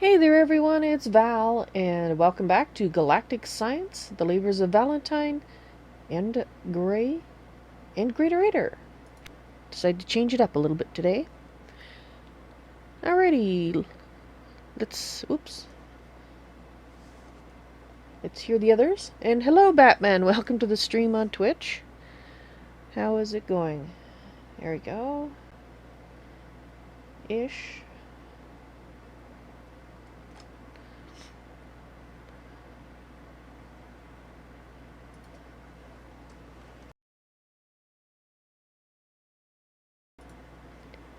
Hey there everyone, it's Val, and welcome back to Galactic Science, the Levers of Valentine, and Goreae, and GreatOrator. Decided to change it up a little bit today. Alrighty, let's hear the others. And hello Batman, welcome to the stream on Twitch. How is it going? There we go. Ish.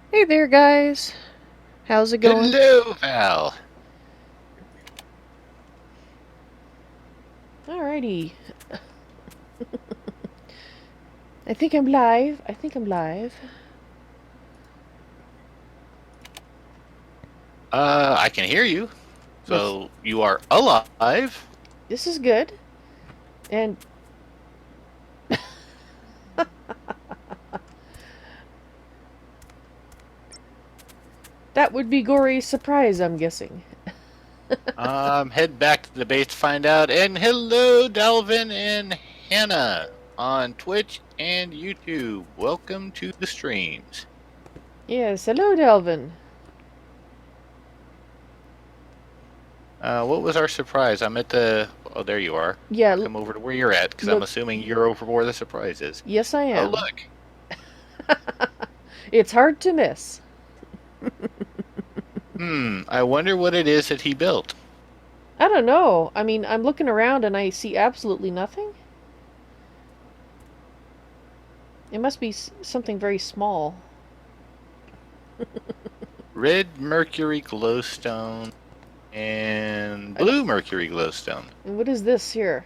Hey there guys, how's it going? Hello, Val. Alrighty. I think I'm live. I can hear you. So you are alive. This is good. And that would be Goreae's surprise, I'm guessing. Head back to the base to find out. And hello, Dalvin and Hannah on Twitch and YouTube. Welcome to the streams. Yes, hello, Delvin. What was our surprise? I'm at the... Oh, there you are. Yeah. Come over to where you're at, because I'm assuming you're over where the surprise is. Yes, I am. Oh, look. It's hard to miss. I wonder what it is that he built. I don't know. I mean, I'm looking around and I see absolutely nothing. It must be something very small. Red mercury glowstone and blue mercury glowstone. And what is this here?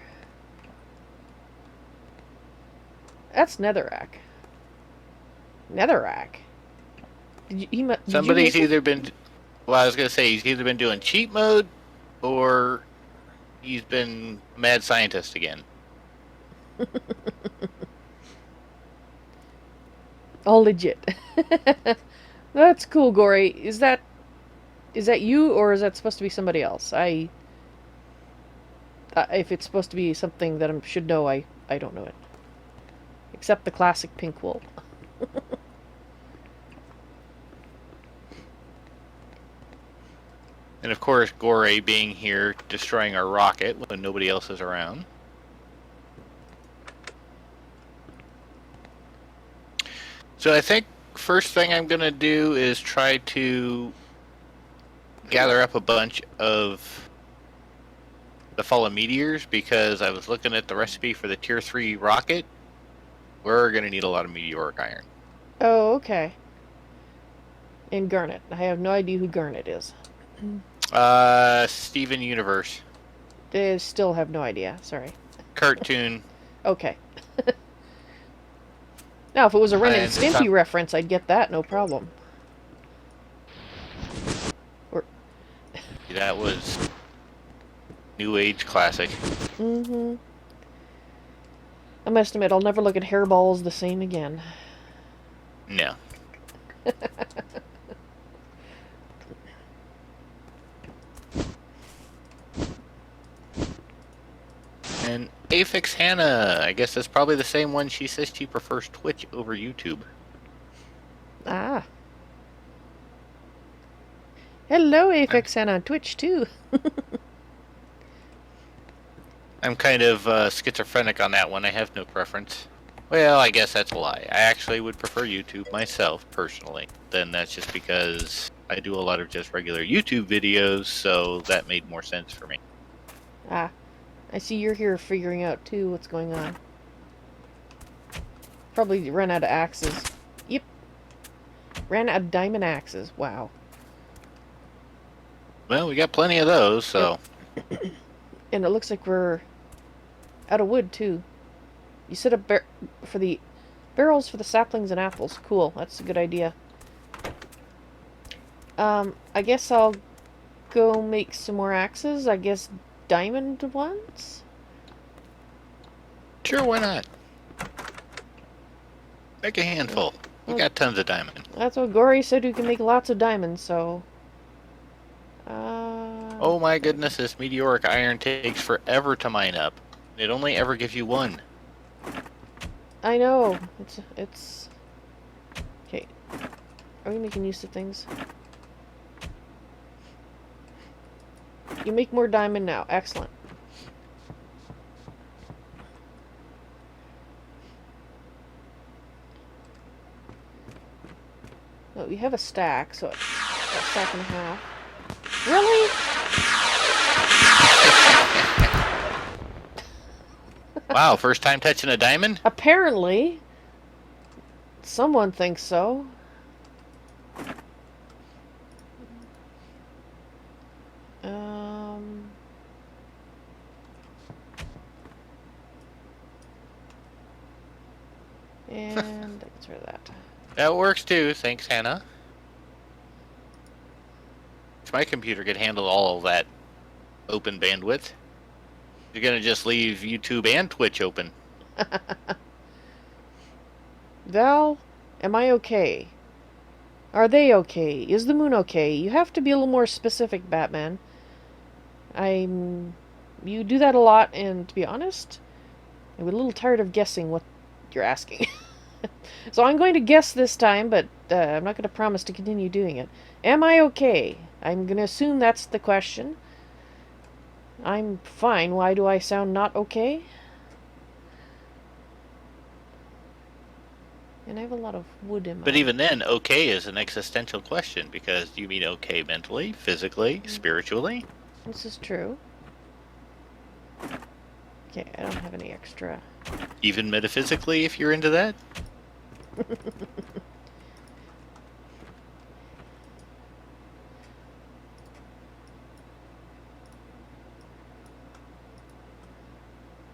That's netherrack. Netherrack. Somebody's either been... Well, I was going to say, he's either been doing cheat mode or he's been mad scientist again. All legit. That's cool, Goreae. Is that you, or is that supposed to be somebody else? If it's supposed to be something that I should know, I don't know it. Except the classic pink wool. And of course, Goreae being here, destroying our rocket when nobody else is around. So I think first thing I'm going to do is try to gather up a bunch of the fallen meteors, because I was looking at the recipe for the tier 3 rocket. We're going to need a lot of meteoric iron. Oh, okay. And Garnet. I have no idea who Garnet is. Steven Universe. They still have no idea. Sorry. Cartoon. Okay. Now, if it was a Ren and Stimpy reference, I'd get that, no problem. Or that was New Age classic. I must admit, I'll never look at hairballs the same again. No. And Aphex Hannah, I guess that's probably the same one. She says she prefers Twitch over YouTube. Ah. Hello, Aphex Hannah on Twitch, too. I'm kind of schizophrenic on that one. I have no preference. Well, I guess that's a lie. I actually would prefer YouTube myself, personally. Then that's just because I do a lot of just regular YouTube videos, so that made more sense for me. Ah. I see you're here figuring out, too, what's going on. Probably ran out of axes. Yep. Ran out of diamond axes. Wow. Well, we got plenty of those, so... Yep. And it looks like we're out of wood, too. You set up for the barrels for the saplings and apples. Cool. That's a good idea. I guess I'll go make some more axes. I guess diamond ones? Sure, why not? Make a handful. We got tons of diamond. That's what Goreae said, we can make lots of diamonds, so... Oh my goodness, this meteoric iron takes forever to mine up. It only ever gives you one. I know. It's... Okay. Are we making use of things? You make more diamond now. Excellent. Oh, we have a stack, so a stack and a half. Really? Wow, first time touching a diamond? Apparently. Someone thinks so. And that's rid of that. That works too, thanks Hannah. My computer could handle all of that open bandwidth. You're gonna just leave YouTube and Twitch open. Val, am I okay? Are they okay? Is the moon okay? You have to be a little more specific, Batman. You do that a lot, and to be honest, I'm a little tired of guessing what you're asking. So I'm going to guess this time, but I'm not going to promise to continue doing it. Am I okay? I'm going to assume that's the question. I'm fine. Why do I sound not okay? And I have a lot of wood in my... But even then, okay is an existential question, because you mean okay mentally, physically, spiritually? This is true. Okay, I don't have any extra. Even metaphysically, if you're into that?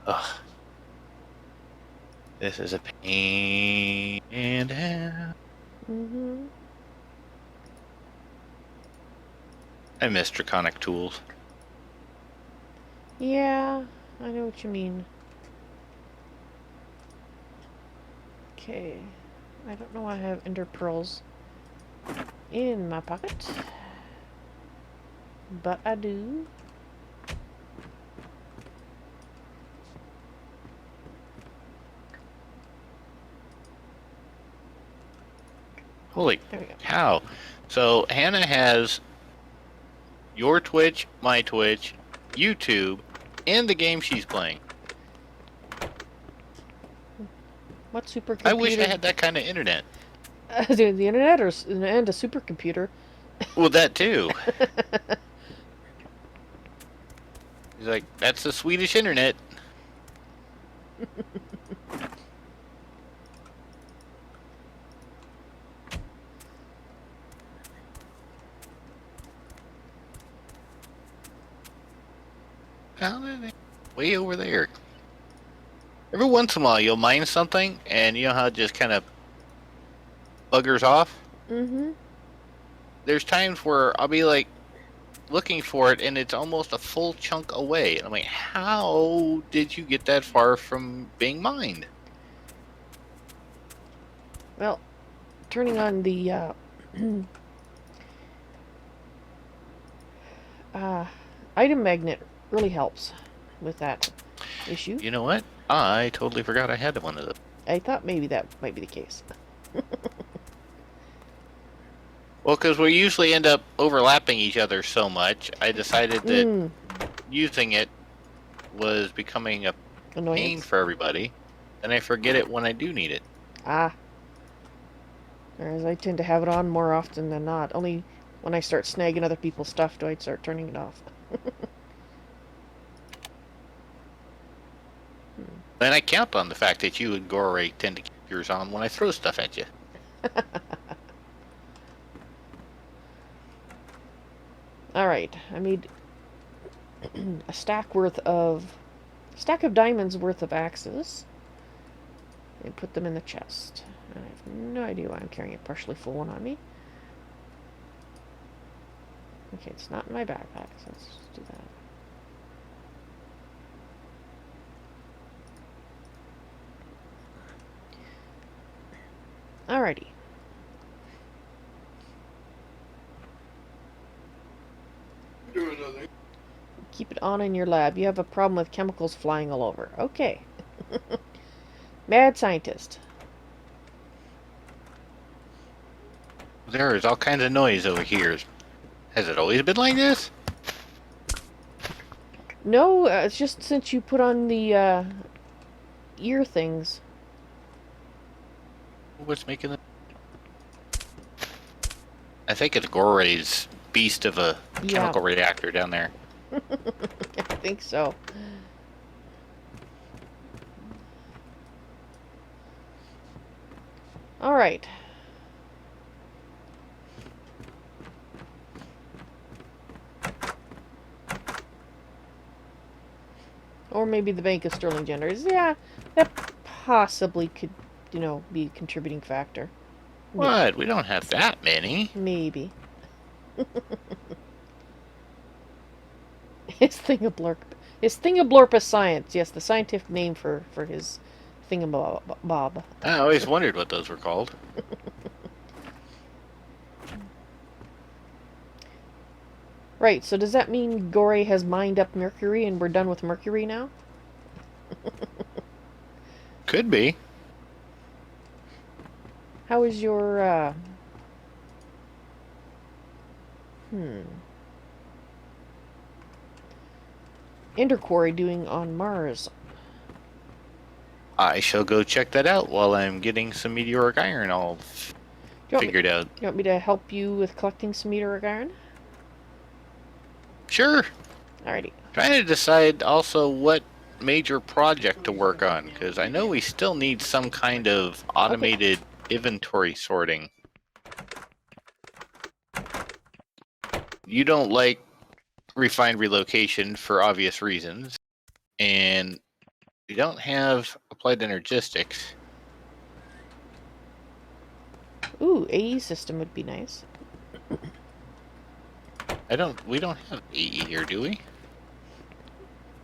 Ugh. This is a pain in the ass. I miss draconic tools. Yeah, I know what you mean. Okay. I don't know why I have ender pearls in my pocket. But I do. Holy There we go. cow. So Hannah has your Twitch, my Twitch, YouTube, and the game she's playing. What supercomputer? I wish I had that kind of internet. The internet and a supercomputer. Well, that too. He's like, that's the Swedish internet. How did they... Way over there. Every once in a while, you'll mine something, and you know how it just kind of buggers off? Mm-hmm. There's times where I'll be like looking for it, and it's almost a full chunk away. And I'm like, how did you get that far from being mined? Well, turning on the item magnet really helps with that issue. You know what? I totally forgot I had one of those. I thought maybe that might be the case. Well, because we usually end up overlapping each other so much, I decided that using it was becoming a pain for everybody, and I forget it when I do need it. Ah. Whereas I tend to have it on more often than not. Only when I start snagging other people's stuff do I start turning it off. And I count on the fact that you and Goreae tend to keep yours on when I throw stuff at you. Alright, I made a stack of diamonds worth of axes. And put them in the chest. I have no idea why I'm carrying a partially full one on me. Okay, it's not in my backpack, so let's just do that. Alrighty. Keep it on in your lab. You have a problem with chemicals flying all over. Okay. Mad scientist. There is all kinds of noise over here. Has it always been like this? No, it's just since you put on the ear things. What's making it? I think it's Goreae's beast of a chemical reactor down there. I think so. All right. Or maybe the Bank of Sterling generators. Yeah, that possibly could, be a contributing factor. What? We don't have that many. Maybe. His thingablorpus science. Yes, the scientific name for his thingamabob. I always wondered what those were called. Right, so does that mean Goreae has mined up Mercury and we're done with Mercury now? Could be. How is your, Interquarry doing on Mars? I shall go check that out while I'm getting some meteoric iron all figured out. You want me to help you with collecting some meteoric iron? Sure. Alrighty. Trying to decide also what major project to work on, because I know we still need some kind of automated inventory sorting. You don't like refined relocation for obvious reasons, and you don't have applied energistics. Ooh, AE system would be nice. We don't have AE here, do we?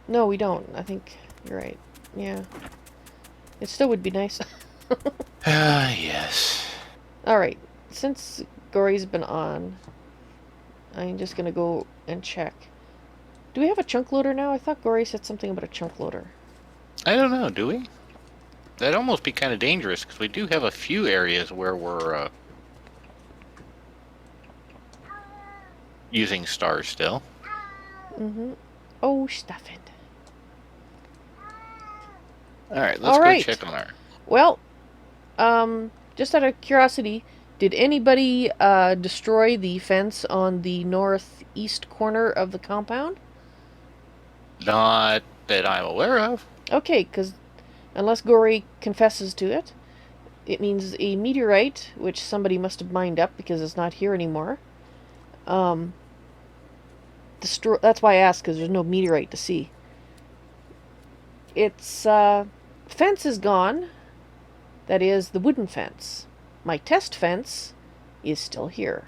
No, we don't. I think you're right. Yeah. It still would be nice. Yes. Alright, since Goreae's been on, I'm just gonna go and check. Do we have a chunk loader now? I thought Goreae said something about a chunk loader. I don't know, do we? That'd almost be kind of dangerous, because we do have a few areas where we're using stars still. Oh, stuff it. Alright, let's go check on our... Well, just out of curiosity, did anybody destroy the fence on the northeast corner of the compound? Not that I'm aware of. Okay, because unless Goreae confesses to it, it means a meteorite, which somebody must have mined up because it's not here anymore. That's why I asked, because there's no meteorite to see. Its fence is gone. That is, the wooden fence. My test fence is still here.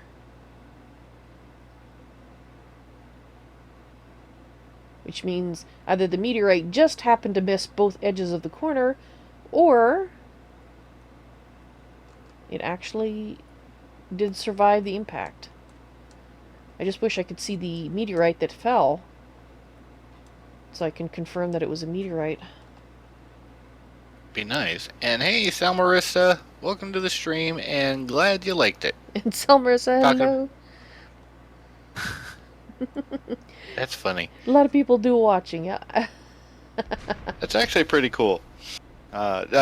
Which means either the meteorite just happened to miss both edges of the corner, or it actually did survive the impact. I just wish I could see the meteorite that fell, so I can confirm that it was a meteorite. Be nice. And hey, Salmarissa, welcome to the stream, and glad you liked it. And Salmarissa, hello. That's funny. A lot of people do watching, yeah. That's actually pretty cool.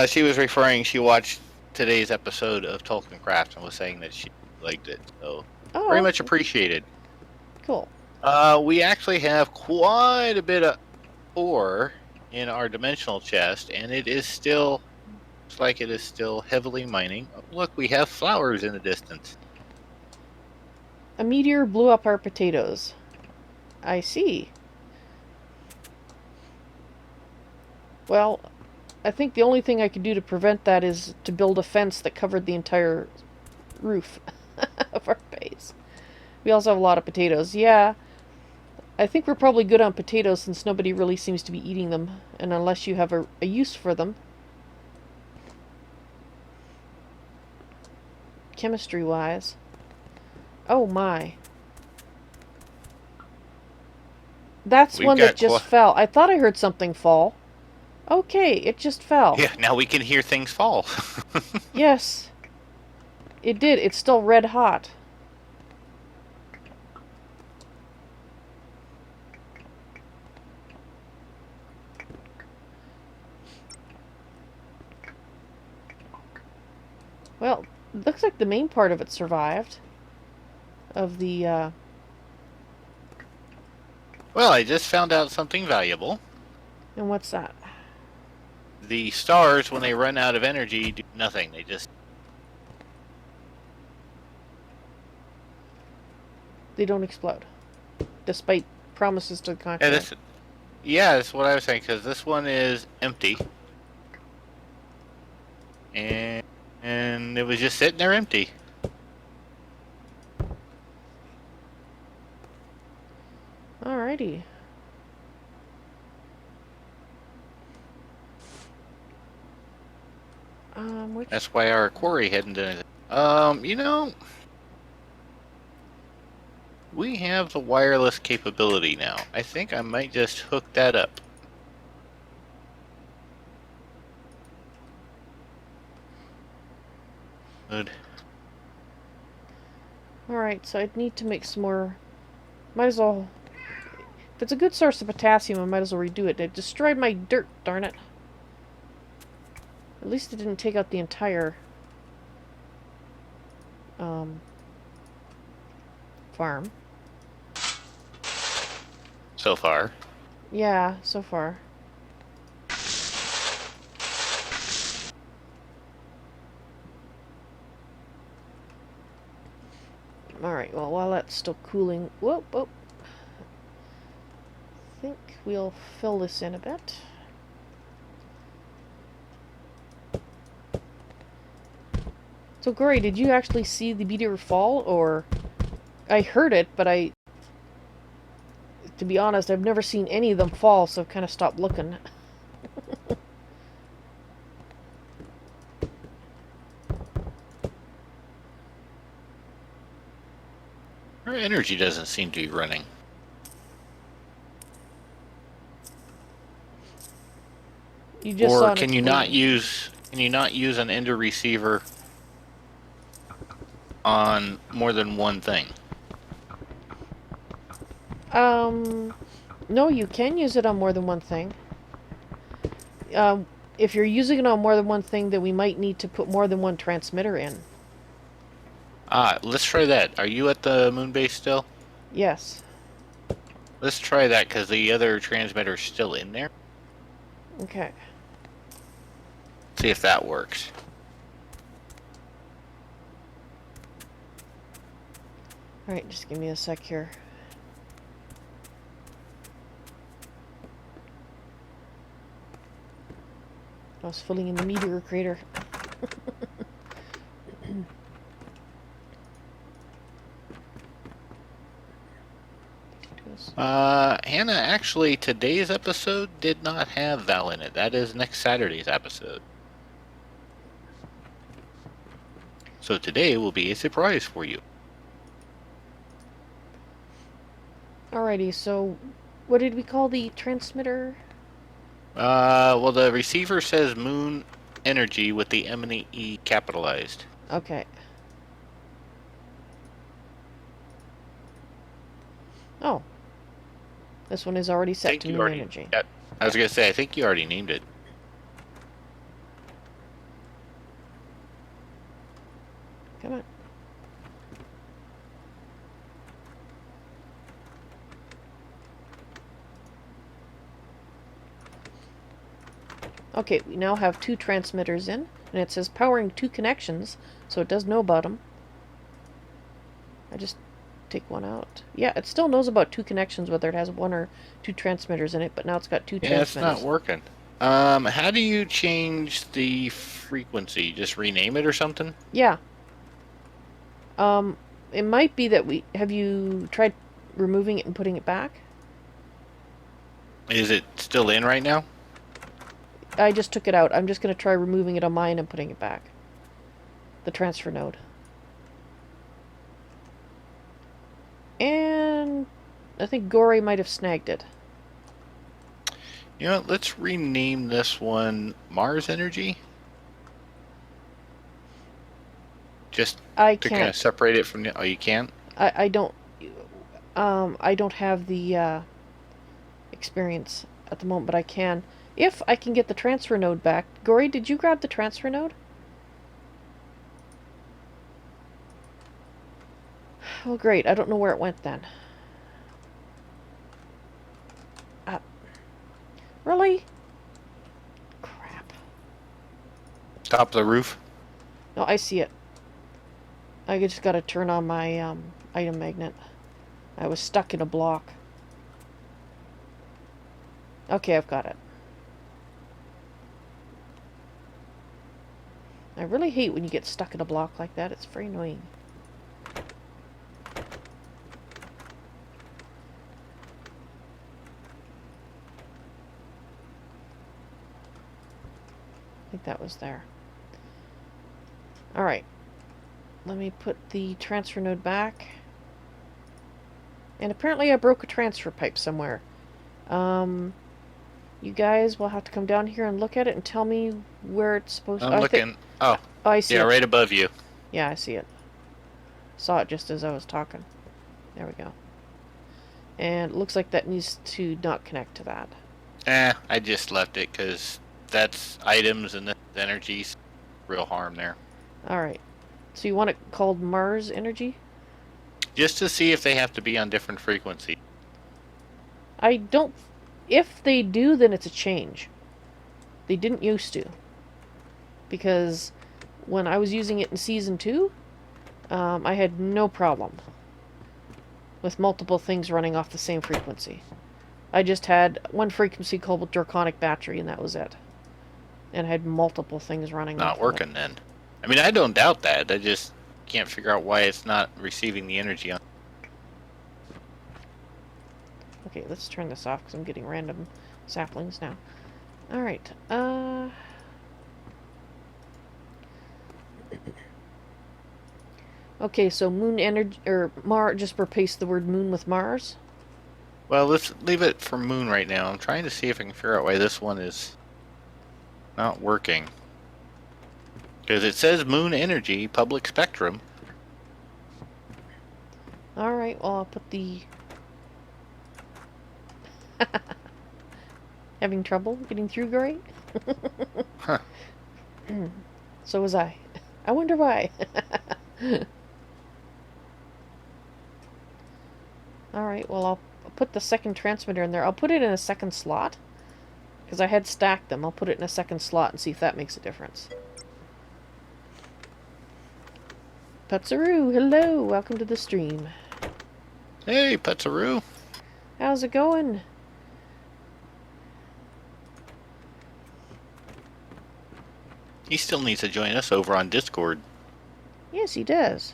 She was referring, she watched today's episode of Tolkien Craft and was saying that she liked it. So, very much appreciated. Cool. We actually have quite a bit of ore in our dimensional chest, and it is still, looks like it is still heavily mining. Oh, look, we have flowers in the distance. A meteor blew up our potatoes. I see. Well, I think the only thing I could do to prevent that is to build a fence that covered the entire roof of our base. We also have a lot of potatoes. Yeah, I think we're probably good on potatoes since nobody really seems to be eating them, and unless you have a use for them. Chemistry-wise. Oh my. That's We've one that got just fell. I thought I heard something fall. Okay, it just fell. Yeah, now we can hear things fall. Yes. It did. It's still red hot. Well, looks like the main part of it survived. Of the, Well, I just found out something valuable. And what's that? The stars, when they run out of energy, do nothing. They just... They don't explode. Despite promises to the Yeah, contrary. that's what I was saying, because this one is empty. And it was just sitting there empty. Alrighty. That's why our quarry hadn't done anything. We have the wireless capability now. I think I might just hook that up. Good. Alright, so I'd need to make some more... Might as well... If it's a good source of potassium, I might as well redo it. It destroyed my dirt, darn it. At least it didn't take out the entire... farm. So far. Yeah, so far. Alright, well, while that's still cooling... Whoop, whoop. I think we'll fill this in a bit. So, Goreae, did you actually see the meteor fall, or... I heard it, but to be honest, I've never seen any of them fall, so I've kind of stopped looking. Our energy doesn't seem to be running. You just saw Or an can you explosion. not use an ender receiver on more than one thing? No, you can use it on more than one thing. If you're using it on more than one thing, then we might need to put more than one transmitter in. Let's try that. Are you at the moon base still? Yes. Let's try that, because the other transmitter's still in there. Okay. See if that works. Alright, just give me a sec here. I was filling in the meteor crater. Hannah, actually, today's episode did not have Val in it. That is next Saturday's episode. So today will be a surprise for you. Alrighty, so what did we call the transmitter? Well, the receiver says moon energy with the M and E capitalized. Okay. Oh. This one is already set to moon energy. Yeah, I was going to say, I think you already named it. Come on. Okay, we now have 2 transmitters in, and it says powering 2 connections, so it does know about them. I just take one out. Yeah, it still knows about 2 connections, whether it has 1 or 2 transmitters in it, but now it's got 2 transmitters. Yeah, it's not working. How do you change the frequency? Just rename it or something? Yeah. It might be that have you tried removing it and putting it back? Is it still in right now? I just took it out. I'm just going to try removing it on mine and putting it back. The transfer node. And I think Goreae might have snagged it. You know what? Let's rename this one Mars Energy. Just I to kind of can't. separate it from the... Oh, you can't? I don't. I don't have the experience at the moment, but I can. If I can get the transfer node back. Goreae, did you grab the transfer node? Oh, great. I don't know where it went then. Really? Crap. Top of the roof? No, I see it. I just gotta turn on my item magnet. I was stuck in a block. Okay, I've got it. I really hate when you get stuck in a block like that. It's very annoying. I think that was there. Alright. Let me put the transfer node back. And apparently I broke a transfer pipe somewhere. You guys will have to come down here and look at it and tell me where it's supposed to... I'm looking. Oh, Oh, I see yeah, it. right above you. Yeah, I see it. Saw it just as I was talking. There we go. And it looks like that needs to not connect to that. I just left it because that's items and the energy's real harm there. Alright. So you want it called Mars Energy? Just to see if they have to be on different frequencies. I don't... If they do, then it's a change. They didn't used to. Because when I was using it in Season 2, I had no problem with multiple things running off the same frequency. I just had one frequency called Draconic Battery, and that was it. And I had multiple things running off Not working of it. then. I mean, I don't doubt that. I just can't figure out why it's not receiving the energy on. Okay, let's turn this off because I'm getting random saplings now. Alright, okay, so moon energy, or just replace the word moon with Mars. Well, let's leave it for moon right now. I'm trying to see if I can figure out why this one is not working. Because it says moon energy, public spectrum. Alright, well, I'll put the... Having trouble getting through, Goreae? Huh. So was I. I wonder why. Alright, well, I'll put the second transmitter in there. I'll put it in a second slot. Because I had stacked them. I'll put it in a second slot and see if that makes a difference. Putsaroo, hello! Welcome to the stream. Hey, Putsaroo. How's it going? He still needs to join us over on Discord. Yes, he does.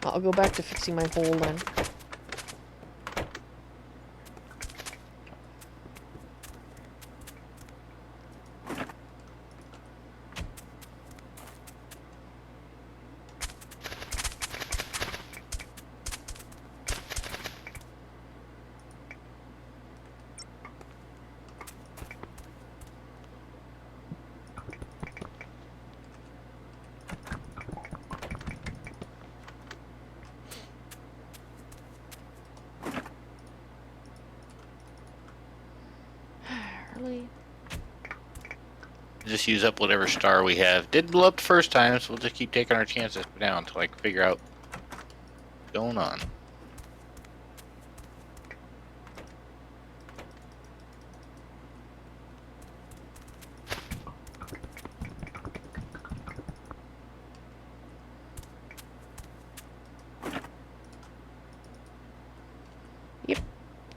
I'll go back to fixing my hole then. Really? Just use up whatever star we have. Didn't blow up the first time, so we'll just keep taking our chances down until I can figure out what's going on. Yep.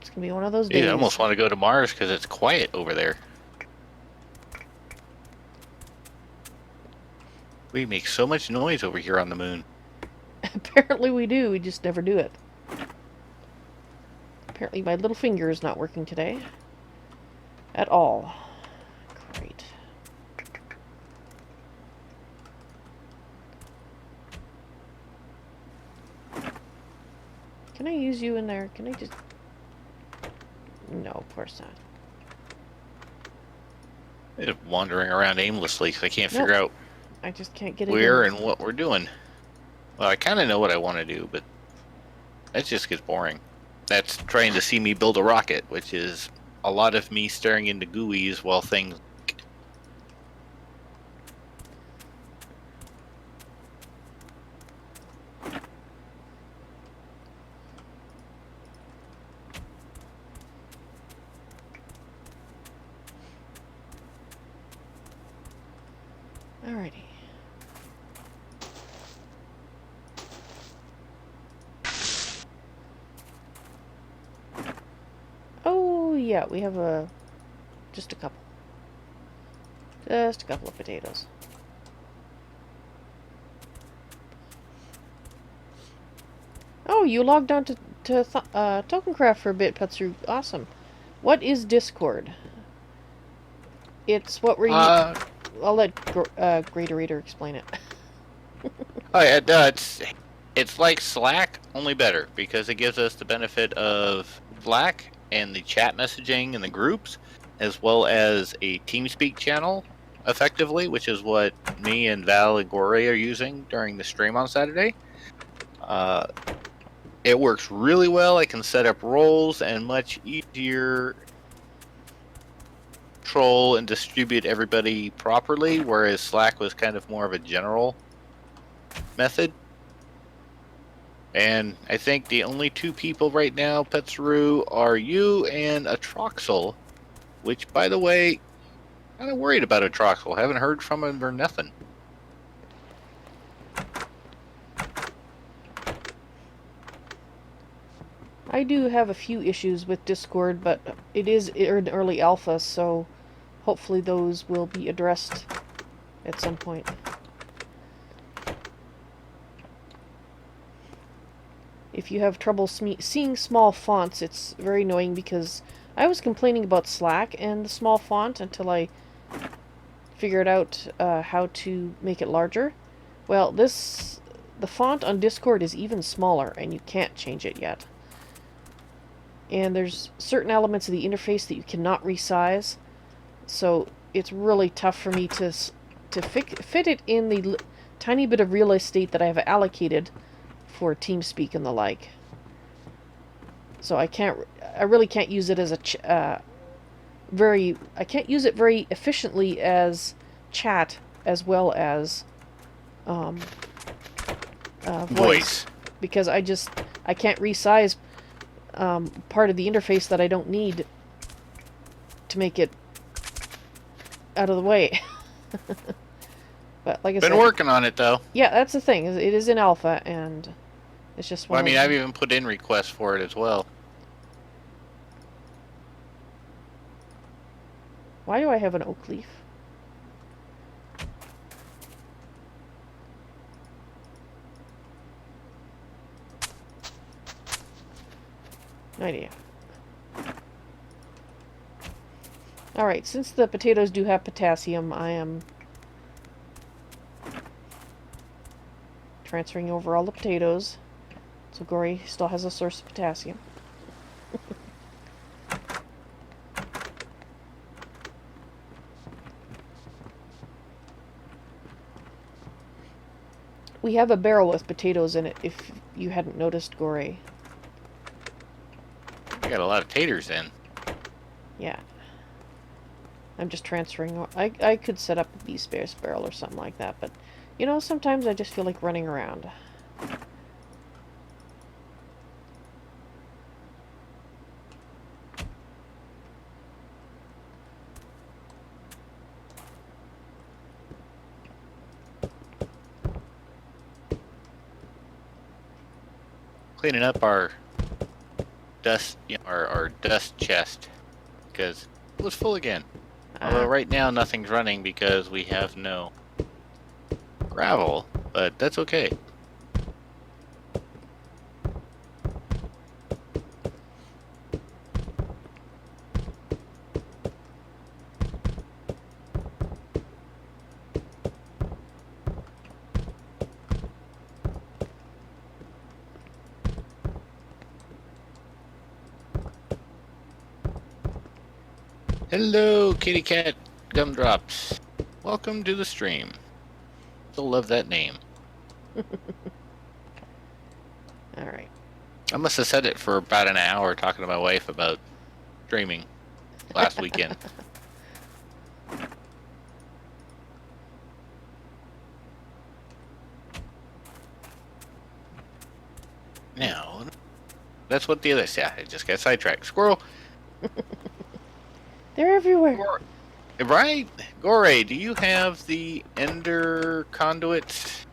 It's gonna be one of those days. Dude, I almost want to go to Mars because it's quiet over there. We make so much noise over here on the moon. Apparently we do, we just never do it. Apparently my little finger is not working today. At all. Great. I use you in there? Can I just... No, of course not. Just wandering around aimlessly because I can't Nope. figure out I just can't get it where in. and what we're doing. Well, I kind of know what I want to do, but that just gets boring. That's trying to see me build a rocket, which is a lot of me staring into GUIs while things... Alrighty. Oh, yeah, we have just a couple. Just a couple of potatoes. Oh, you logged on to Tokencraft for a bit, Petsu. Awesome. What is Discord? It's what we're I'll let GreatOrator explain it. Oh yeah, it's like Slack, only better, because it gives us the benefit of Slack and the chat messaging and the groups, as well as a TeamSpeak channel, effectively, which is what me and Val and Goreae are using during the stream on Saturday. It works really well. I can set up roles and much easier control and distribute everybody properly, whereas Slack was kind of more of a general method. And I think the only two people right now, Petsaroo, are you and Atroxel, which, by the way, kind of worried about Atroxel. Haven't heard from him or nothing. I do have a few issues with Discord, but it is in early alpha, so hopefully those will be addressed at some point. If you have trouble seeing small fonts, it's very annoying because I was complaining about Slack and the small font until I figured out how to make it larger. Well, the font on Discord is even smaller, and you can't change it yet. And there's certain elements of the interface that you cannot resize, so it's really tough for me to fit it in the tiny bit of real estate that I have allocated for TeamSpeak and the like. So I really can't use it as a I can't use it very efficiently as chat as well as voice, because I can't resize part of the interface that I don't need to make it out of the way. But like I said, been working on it though. Yeah, that's the thing. It is in alpha, and it's just one. Well, I mean, I've even put in requests for it as well. Why do I have an oak leaf? No idea. Alright, since the potatoes do have potassium, I am transferring over all the potatoes. So Goreae still has a source of potassium. We have a barrel with potatoes in it, if you hadn't noticed, Goreae. I got a lot of taters in. Yeah. I'm just transferring. I could set up a bee space barrel or something like that, but, you know, sometimes I just feel like running around. Cleaning up our dust, our dust chest, because it was full again. Although right now nothing's running because we have no gravel, but that's okay. Hello, kitty cat gumdrops. Welcome to the stream. Still love that name. Alright. I must have said it for about an hour talking to my wife about streaming last weekend. Now, that's what the other... Yeah, I just got sidetracked. Squirrel! They're everywhere. Right? Goreae, do you have the ender conduits?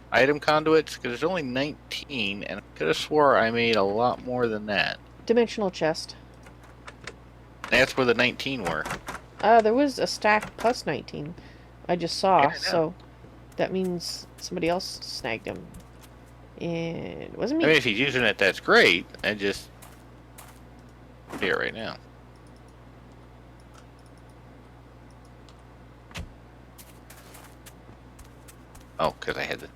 Item conduits? Because there's only 19, and I could have swore I made a lot more than that. Dimensional chest. That's where the 19 were. There was a stack plus 19. I just saw, Yeah, so that means somebody else snagged them. And it wasn't me. I mean, if he's using it, that's great. I just... here right now. Oh, because I had the...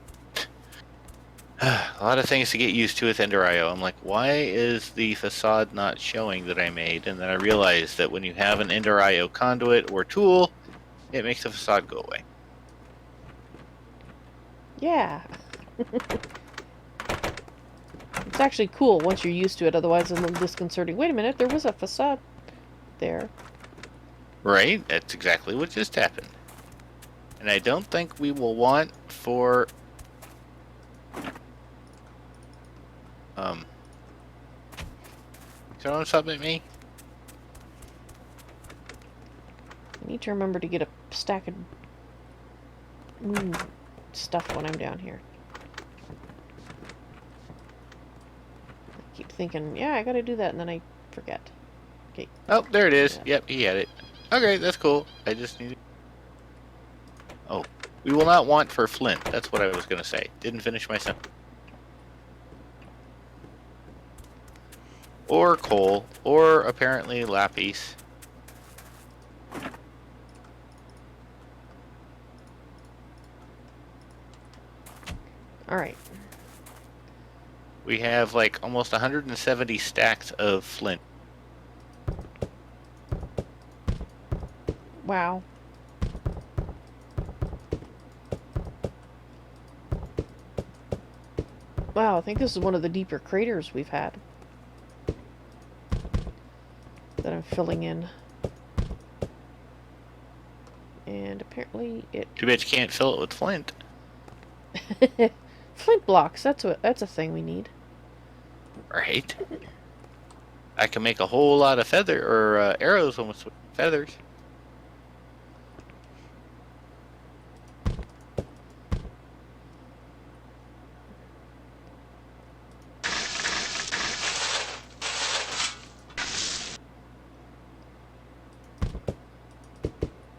a lot of things to get used to with Ender.io. I'm like, why is the facade not showing that I made? And then I realized that when you have an Ender.io conduit or tool, it makes the facade go away. Yeah. It's actually cool once you're used to it, otherwise it's a little disconcerting. Wait a minute, there was a facade there. Right? That's exactly what just happened. And I don't think we will want for... throwing something at me? I need to remember to get a stack of stuff when I'm down here. I keep thinking, yeah, I gotta do that, and then I forget. Okay. Oh, there it is. Yep, he had it. Okay, that's cool. I just need... Oh, we will not want for flint. That's what I was going to say. Didn't finish my sentence. Or coal, or apparently lapis. Alright. We have like almost 170 stacks of flint. Wow. Wow, I think this is one of the deeper craters we've had that I'm filling in. And apparently it... Too bad you can't fill it with flint. Flint blocks, that's a thing we need. Right. I can make a whole lot of feather or arrows almost with feathers.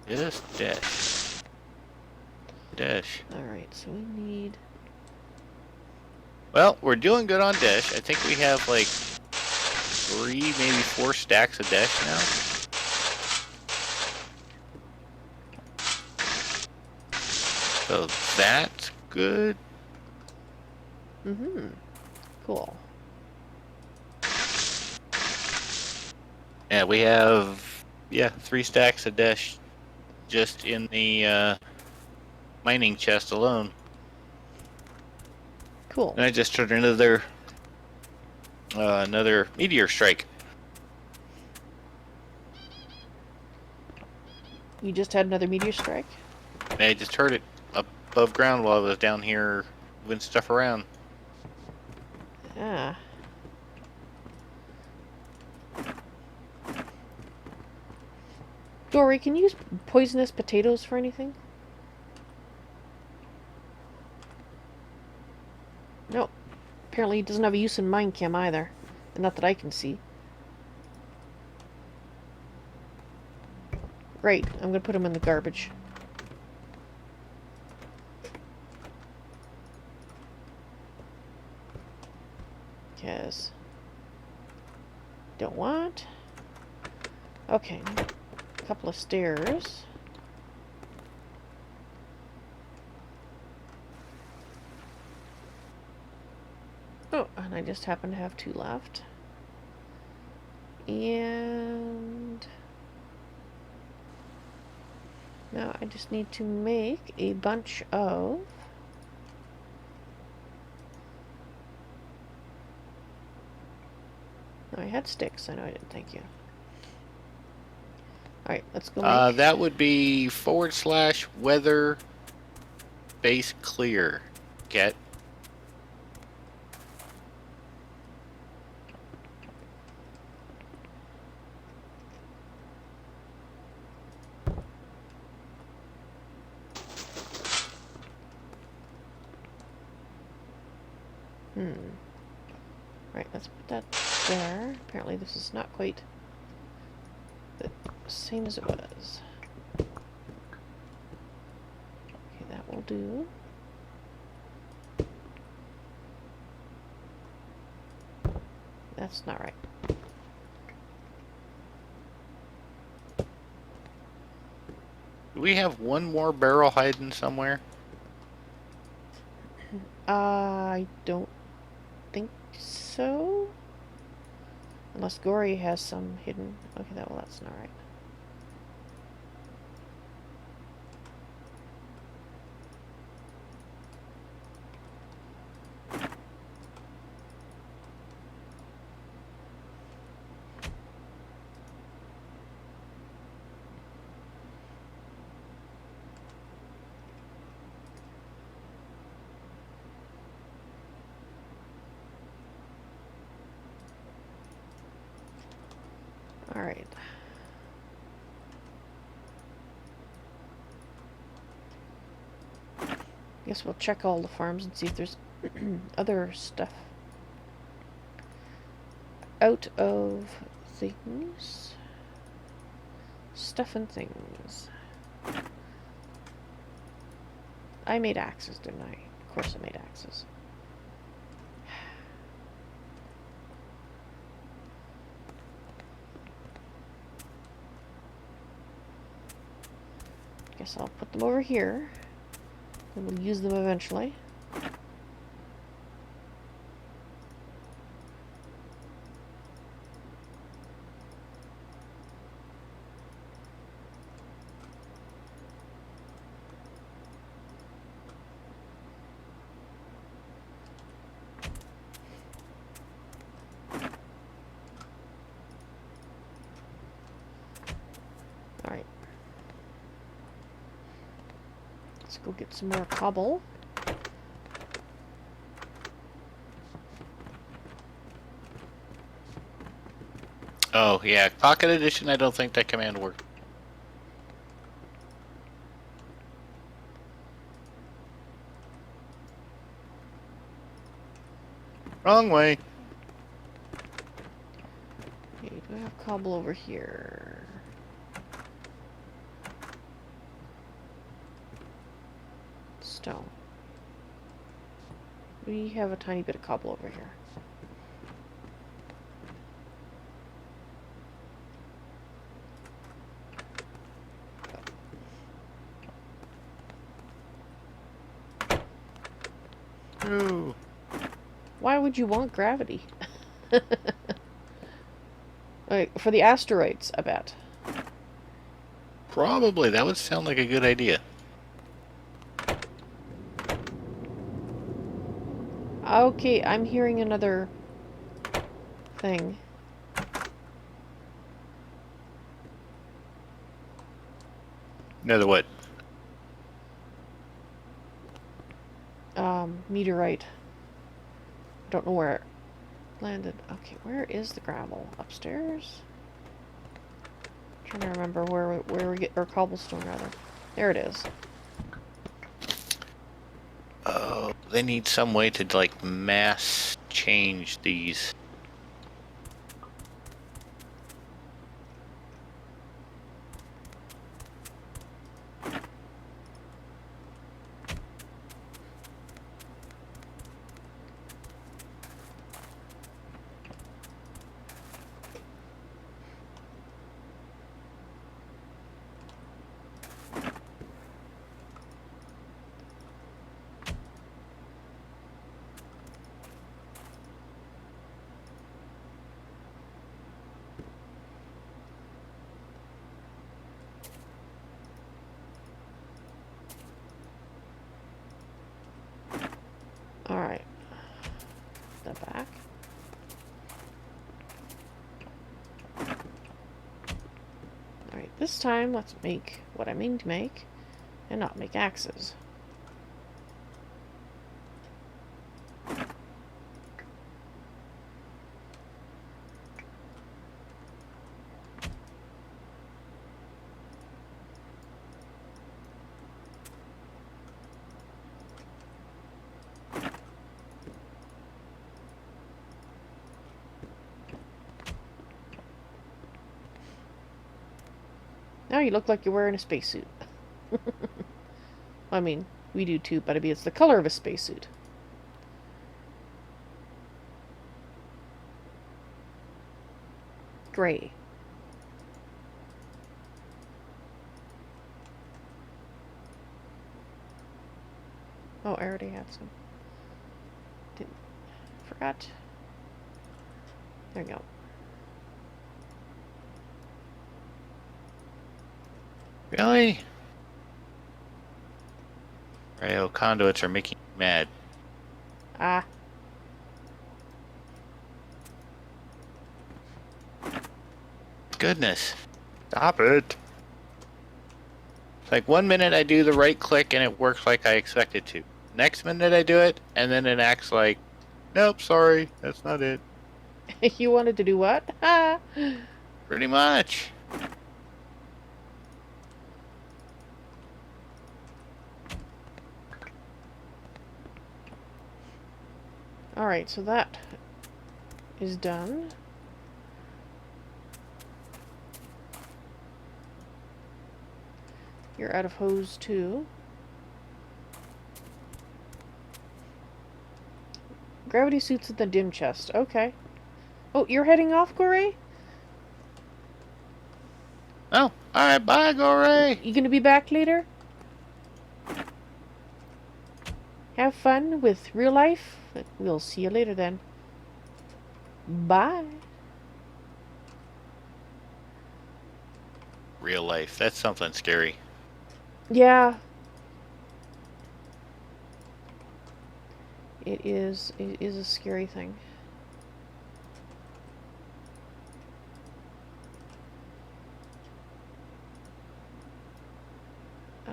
Just dash. Dash. Alright, so we need... Well, we're doing good on dash. I think we have like 3, maybe 4 stacks of dash now. So that's good. Mm-hmm. Cool. Yeah, we have 3 stacks of dash just in the mining chest alone. Cool. And I just turned another meteor strike. You just had another meteor strike? And I just heard it above ground while I was down here moving stuff around. Ah. Goreae, can you use poisonous potatoes for anything? No. Apparently he doesn't have a use in Minecam either. Not that I can see. Great. I'm gonna put them in the garbage. Because... don't want... Okay. A couple of stairs. Oh, and I just happen to have 2 left. And... Now I just need to make a bunch of... Oh, I had sticks. I know I didn't. Thank you. Alright, let's go make... That would be / weather base clear. Get. Right, let's put that there. Apparently this is not quite the same as it was. Okay, that will do. That's not right. Do we have one more barrel hiding somewhere? I don't think so. Unless Goreae has some hidden. Okay, that's not right. Alright. Guess we'll check all the farms and see if there's other stuff out of things. Stuff and things. I made axes, didn't I? Of course I made axes. Guess I'll put them over here. And we'll use them eventually. Alright. Let's go get some more cobble. Oh, yeah. Pocket Edition, I don't think that command worked. Wrong way. Okay, do I have cobble over here? Stone. We have a tiny bit of cobble over here. Ooh. Why would you want gravity? Like, for the asteroids, I bet. Probably. That would sound like a good idea. Okay, I'm hearing another thing. Another what? Meteorite. I don't know where it landed. Okay, where is the gravel? Upstairs? I'm trying to remember where we get our cobblestone, rather. There it is. Oh, they need some way to, like, mass change these. this time, let's make what I mean to make, and not make axes. Now you look like you're wearing a spacesuit. I mean, we do too, but I mean, it's the color of a spacesuit. Gray. Oh, I already had some. Forgot. There we go. Really? Rail conduits are making me mad. Ah. Goodness. Stop it. It's like 1 minute I do the right click and it works like I expect it to. Next minute I do it and then it acts like, nope, sorry, that's not it. You wanted to do what? Ah. Pretty much. Alright, so that is done. You're out of hose too. Gravity suits in the dim chest. Okay. Oh, you're heading off, Goreae? Oh, alright, bye, Goreae. You gonna be back later? Have fun with real life. We'll see you later then. Bye. Real life, that's something scary. Yeah. It is a scary thing. Yeah.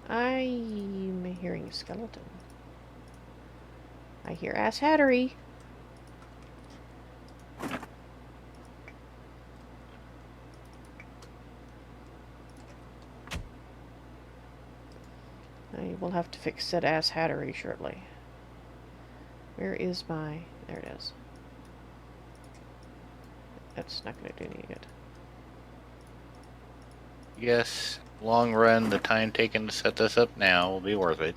I'm hearing a skeleton. I hear asshattery. I will have to fix said asshattery shortly. Where is my... There it is. That's not going to do any good. Yes, long run, the time taken to set this up now will be worth it.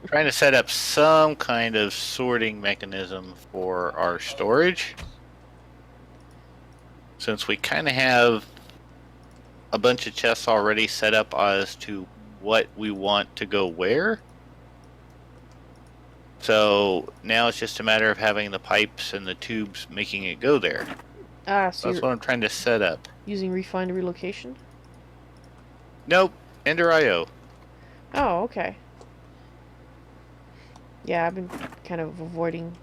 Trying to set up some kind of sorting mechanism for our storage. Since we kind of have a bunch of chests already set up as to what we want to go where. So now it's just a matter of having the pipes and the tubes making it go there. Ah, so That's what I'm trying to set up. using refined relocation? Nope, Ender IO. Oh, okay. Yeah, I've been kind of avoiding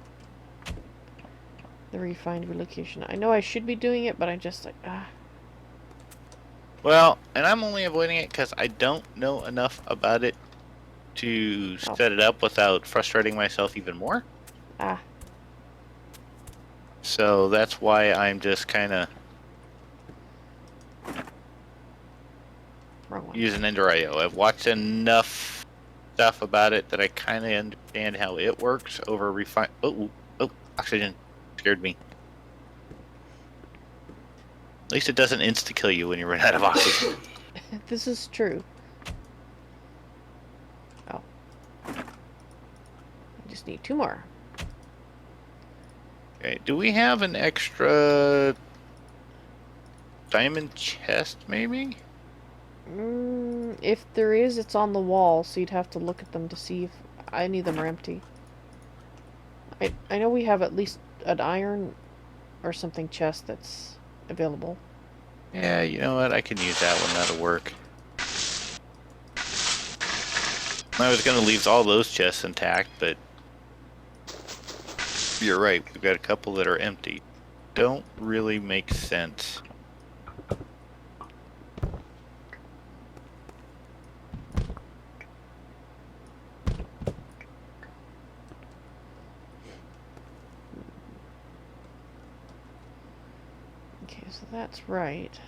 the refined relocation. I know I should be doing it, but I just like, ah. Well, and I'm only avoiding it because I don't know enough about it to set it up without frustrating myself even more. Ah. So that's why I'm just kind of using Ender IO. I've watched enough stuff about it that I kind of understand how it works over refine. Oh, oxygen scared me. At least it doesn't insta-kill you when you run out of oxygen. This is true. Oh. I just need 2 more. Okay, do we have an extra diamond chest, maybe? If there is, it's on the wall, so you'd have to look at them to see if any of them are empty. I know we have at least an iron or something chest that's available. Yeah, you know what? I can use that one. That'll work. I was going to leave all those chests intact, but you're right. We've got a couple that are empty. Don't really make sense. Okay, so that's right.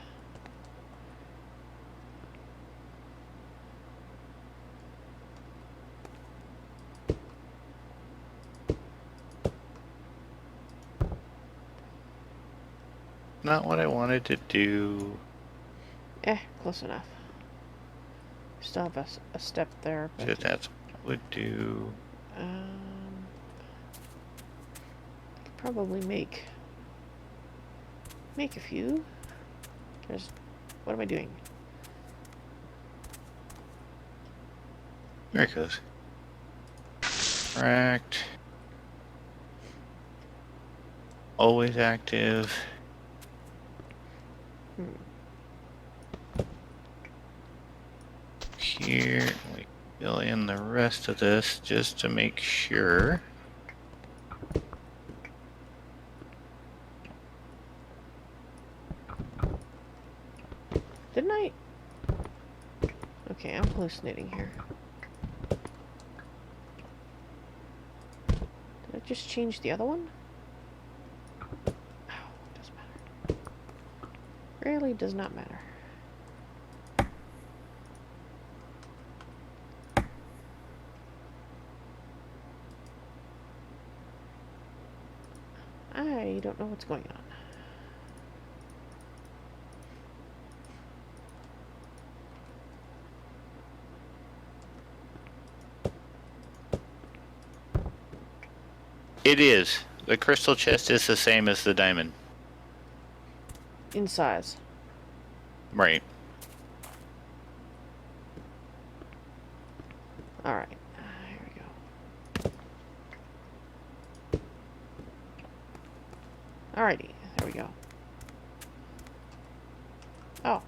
Not what I wanted to do. Close enough. Still have a step there. But Just that's what I would do. Could probably make a few. There's. What am I doing? There it goes. Correct. Always active. Here, we fill in the rest of this just to make sure. Didn't I? Okay, I'm hallucinating here. Did I just change the other one? Oh, doesn't matter. Really does not matter. I don't know what's going on. It is. The crystal chest is the same as the diamond. In size. Right. Alright. Here we go. Alrighty. There we go. Oh.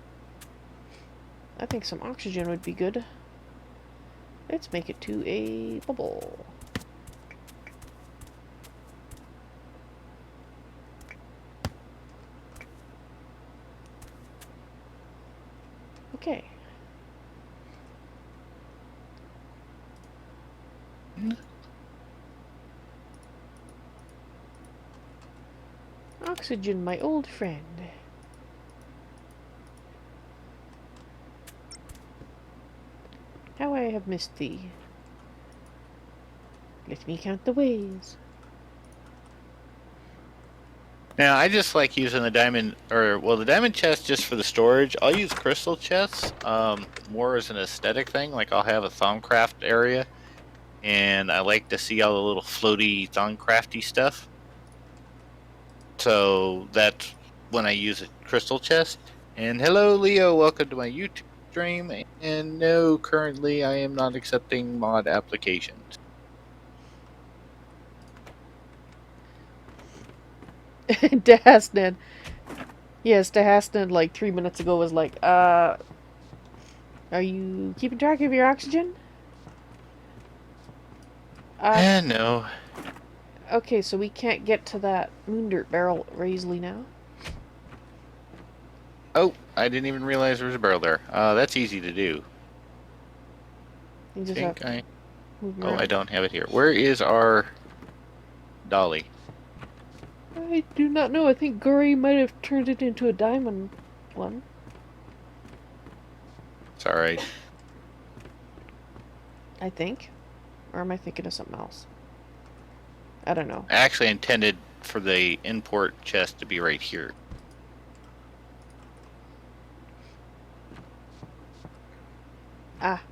I think some oxygen would be good. Let's make it to a bubble. Okay. Oxygen, my old friend. How I have missed thee. Let me count the ways. Now, I just like using the diamond, the diamond chest just for the storage. I'll use crystal chests more as an aesthetic thing. Like, I'll have a Thaumcraft area, and I like to see all the little floaty Thaumcrafty stuff. So that's when I use a crystal chest. And hello, Leo. Welcome to my YouTube stream. And no, currently I am not accepting mod applications. Dahasnan. Yes, Dahasnan like 3 minutes ago was like, are you keeping track of your oxygen? No. Okay, so we can't get to that moondirt barrel easily now. Oh, I didn't even realize there was a barrel there. That's easy to do. You just have to move Oh, around. I don't have it here. Where is our dolly? I do not know. I think Goreae might have turned it into a diamond one. It's alright. I think. Or am I thinking of something else? I don't know. I actually intended for the import chest to be right here. Ah.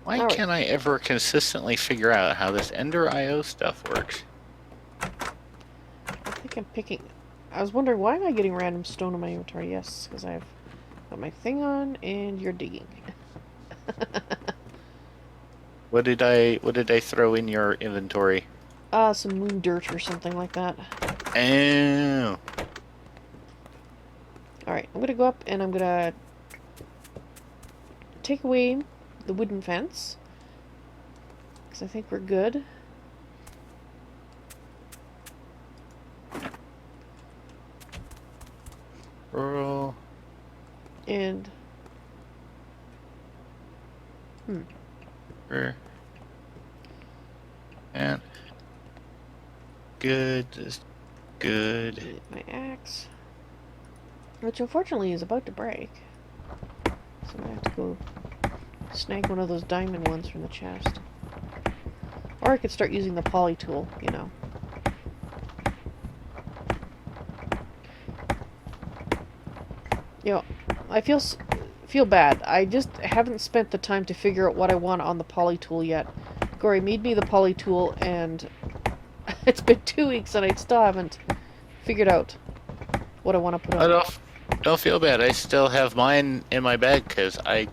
Why can't I ever consistently figure out how this Ender IO stuff works? think I'm picking... I was wondering, why am I getting random stone in my inventory? Yes, because I've got my thing on, and you're digging. What did I throw in your inventory? Some moon dirt or something like that. Oh. Alright, I'm gonna go up and I'm gonna take away the wooden fence. Because I think we're good. Roll. And... And good. Just good. my axe. Which unfortunately is about to break. So I'm gonna have to go snag one of those diamond ones from the chest. Or I could start using the poly tool, you know. You know, I feel bad. I just haven't spent the time to figure out what I want on the poly tool yet. Goreae made me the poly tool, and it's been 2 weeks and I still haven't figured out what I want to put on it. Don't feel bad. I still have mine in my bag because I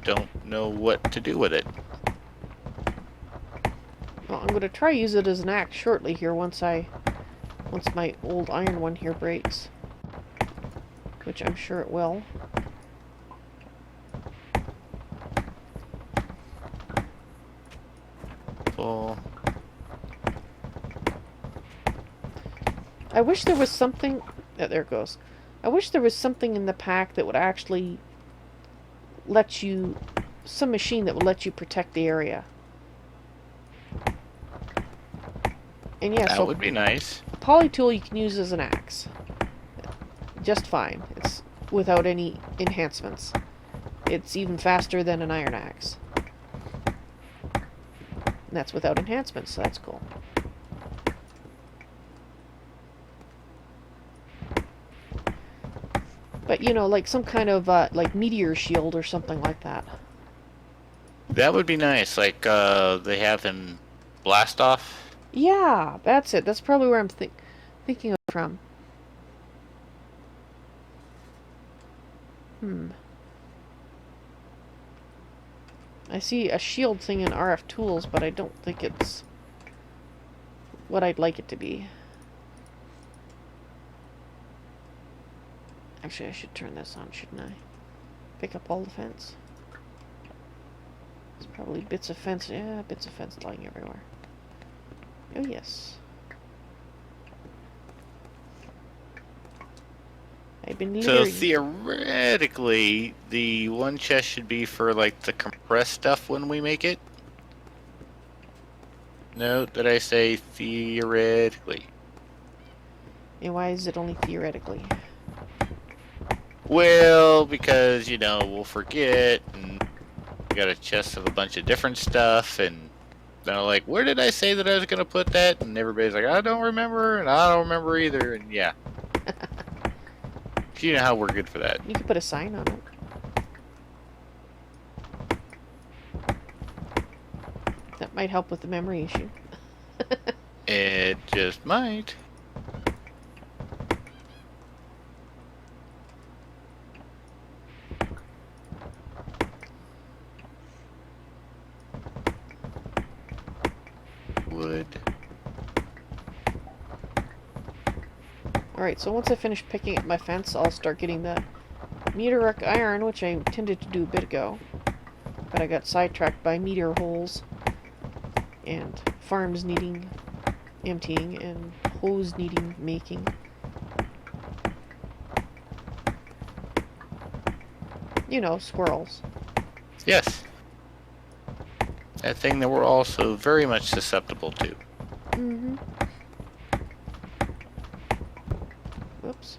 don't know what to do with it. Well, I'm going to try use it as an axe shortly here once my old iron one here breaks. Which I'm sure it will. Full. I wish there was something... Oh, there it goes. I wish there was something in the pack that would actually let you... Some machine that would let you protect the area. And yeah, That would be nice. Poly tool you can use as an axe. Just fine. It's without any enhancements. It's even faster than an iron axe. And that's without enhancements, so that's cool. But, you know, like some kind of, like, meteor shield or something like that. That would be nice, like, they have in Blast Off. Yeah, that's it. That's probably where I'm thinking of it from. I see a shield thing in RF Tools, but I don't think it's what I'd like it to be. Actually, I should turn this on, shouldn't I? Pick up all the fence. There's probably bits of fence. Yeah, bits of fence lying everywhere. Oh, yes. I've been So theoretically, the one chest should be for, like, the compressed stuff when we make it. Note that I say theoretically. And why is it only theoretically? Well, because, you know, we'll forget, and we got a chest of a bunch of different stuff, and they're like, where did I say that I was going to put that? And everybody's like, I don't remember, and I don't remember either, and yeah. You know how we're good for that. You could put a sign on it. That might help with the memory issue. It just might. Wood. Alright, so once I finish picking up my fence, I'll start getting the meteoric iron, which I intended to do a bit ago. But I got sidetracked by meteor holes, and farms needing emptying, and hoes needing making. You know, squirrels. Yes. That thing that we're also very much susceptible to. Mm-hmm. Whoops.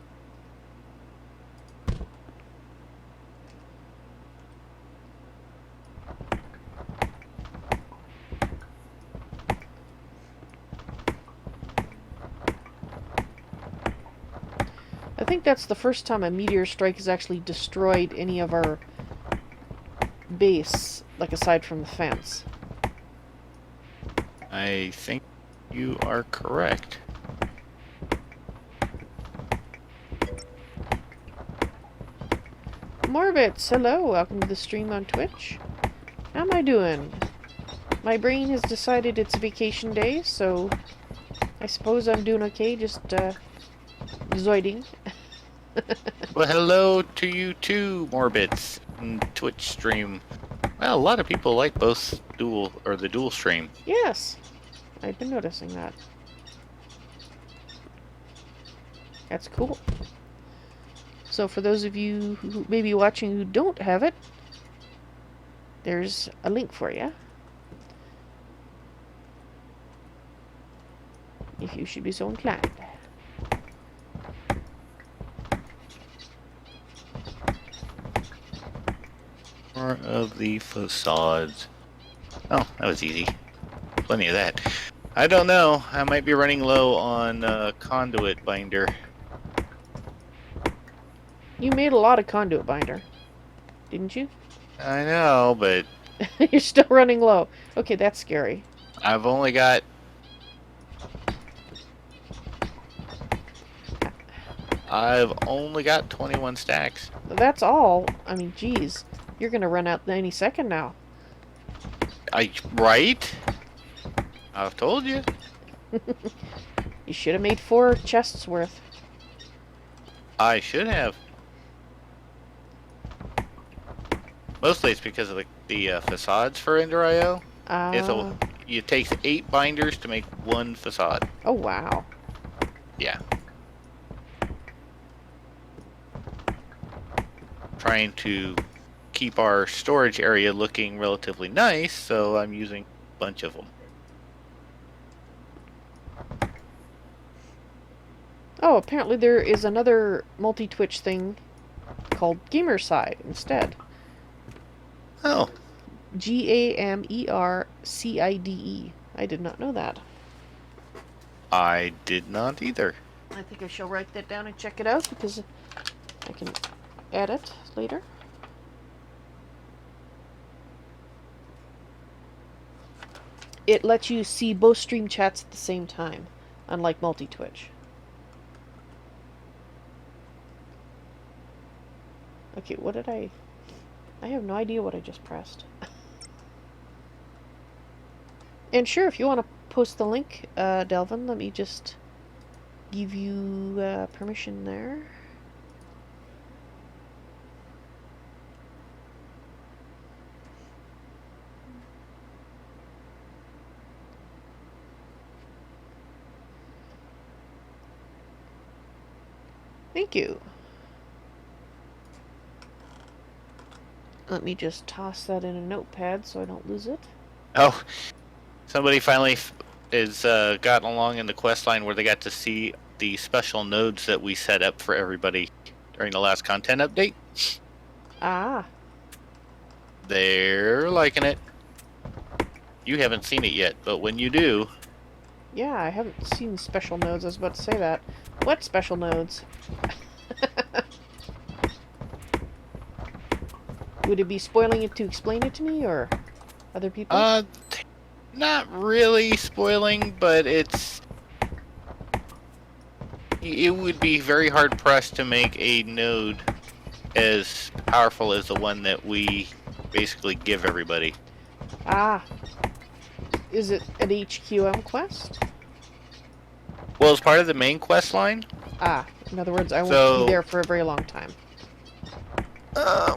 I think that's the first time a meteor strike has actually destroyed any of our base, like aside from the fence. I think you are correct. Morbits, hello, welcome to the stream on Twitch. How am I doing? My brain has decided it's vacation day, so I suppose I'm doing okay, just zoiding. Well, hello to you too, Morbits, and Twitch stream. Well, a lot of people like both the dual stream. Yes, I've been noticing that. That's cool. So for those of you who may be watching who don't have it, there's a link for you. If you should be so inclined. More of the facades. Oh, that was easy. Plenty of that. I don't know. I might be running low on conduit binder. You made a lot of conduit binder, didn't you? I know, but You're still running low. Okay, that's scary. I've only got 21 stacks. That's all. I mean, geez. You're gonna run out any second now. Right? I've told you. You should have made 4 chests worth. I should have. Mostly it's because of the facades for Ender IO. It takes 8 binders to make 1 facade. Oh, wow. Yeah. Trying to keep our storage area looking relatively nice, so I'm using a bunch of them. Oh, apparently there is another multi-Twitch thing called Gamerside instead. Oh. Gamercide. I did not know that. I did not either. I think I shall write that down and check it out because I can add it later. It lets you see both stream chats at the same time, unlike multi-Twitch. Okay, what did I have no idea what I just pressed. And sure, if you want to post the link, Delvin, let me just give you permission there. Thank you. Let me just toss that in a notepad so I don't lose it. Oh, somebody finally is gotten along in the quest line where they got to see the special nodes that we set up for everybody during the last content update. Ah. They're liking it. You haven't seen it yet, but when you do... Yeah, I haven't seen special nodes. I was about to say that. What special nodes? Would it be spoiling it to explain it to me, or other people? Not really spoiling, but it would be very hard pressed to make a node as powerful as the one that we basically give everybody. Ah. Is it an HQM quest? Well, it's part of the main quest line. Ah, in other words, I won't be there for a very long time.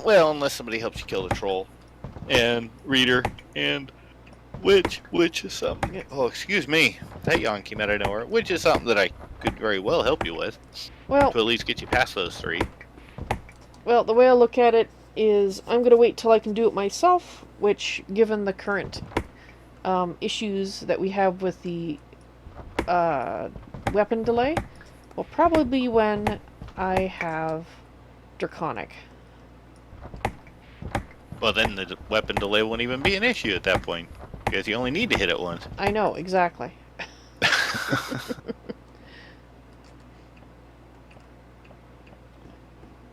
Well, unless somebody helps you kill the troll, and reader, and which is something. Oh, excuse me, that yawn came out of nowhere. Which is something that I could very well help you with. Well, to at least get you past those 3. Well, the way I look at it is I'm gonna wait till I can do it myself. Which, given the current issues that we have with the weapon delay, will probably be when I have Draconic. Well, then the weapon delay won't even be an issue at that point, because you only need to hit it once. I know, exactly.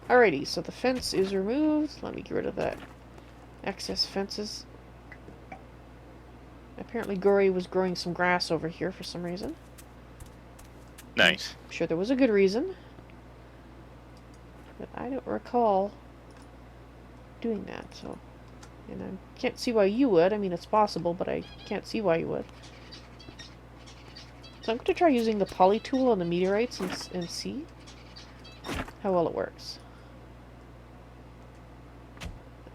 Alrighty, so the fence is removed. Let me get rid of that excess fences. Apparently Goreae was growing some grass over here for some reason. Nice. I'm sure there was a good reason. But I don't recall doing that. So, and I can't see why you would. I mean, it's possible, but I can't see why you would. So I'm going to try using the poly tool on the meteorites and see how well it works.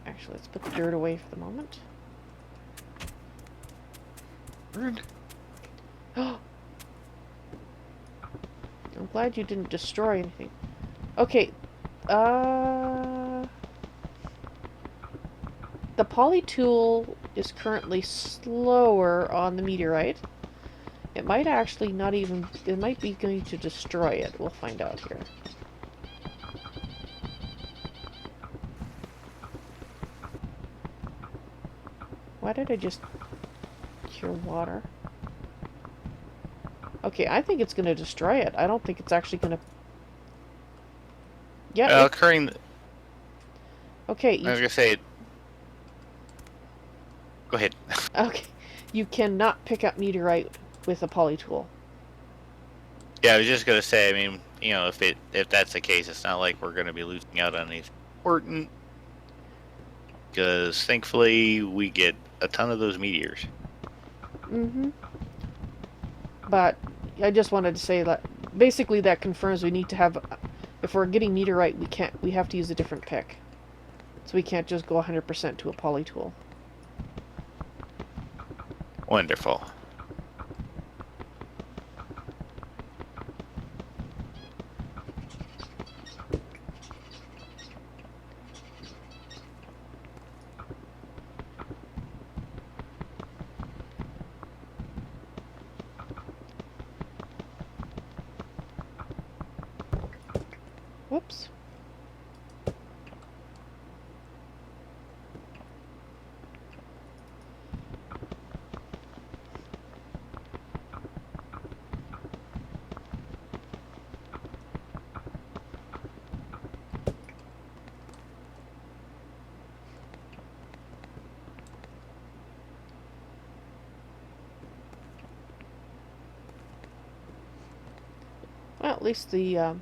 Actually, let's put the dirt away for the moment. Oh, I'm glad you didn't destroy anything. Okay, the poly tool is currently slower on the meteorite. It might actually not even, it might be going to destroy it. We'll find out here. Why did I just cure water? Okay, I think it's going to destroy it. I don't think it's actually going to... Yeah, occurring... Okay, I was going to say... Go ahead. Okay, you cannot pick up meteorite with a poly tool. Yeah, I was just going to say, I mean, you know, if that's the case, it's not like we're going to be losing out on anything important. Because thankfully, we get a ton of those meteors. Mm-hmm. But I just wanted to say that basically that confirms we need to have, if we're getting meteorite, we have to use a different pick. So we can't just go 100% to a poly tool. Wonderful. Whoops. Well, at least the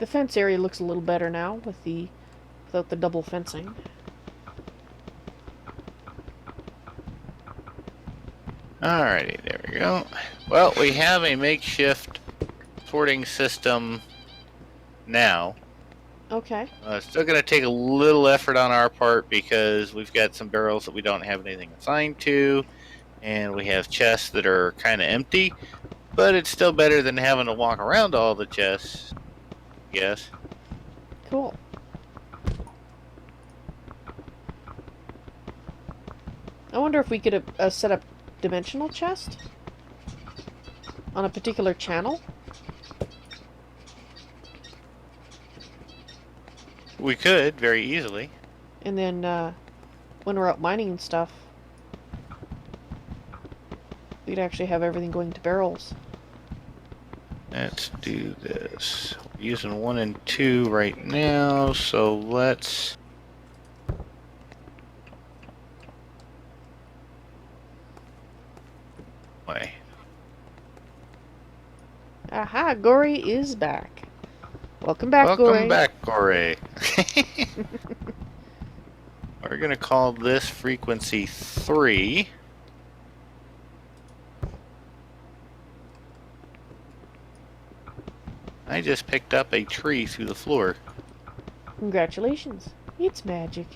fence area looks a little better now without the double fencing. Alrighty, there we go. Well, we have a makeshift sorting system now. Okay. Still going to take a little effort on our part because we've got some barrels that we don't have anything assigned to, and we have chests that are kind of empty, but it's still better than having to walk around all the chests, yes. Cool. I wonder if we could set up dimensional chest on a particular channel. We could, very easily. And then, when we're out mining and stuff, we'd actually have everything going to barrels. Let's do this. We're using 1 and 2 right now, so let's... Way. Aha, Goreae is back. Welcome back, Goreae. Welcome back, Goreae. We're going to call this frequency 3. I just picked up a tree through the floor. Congratulations. It's magic.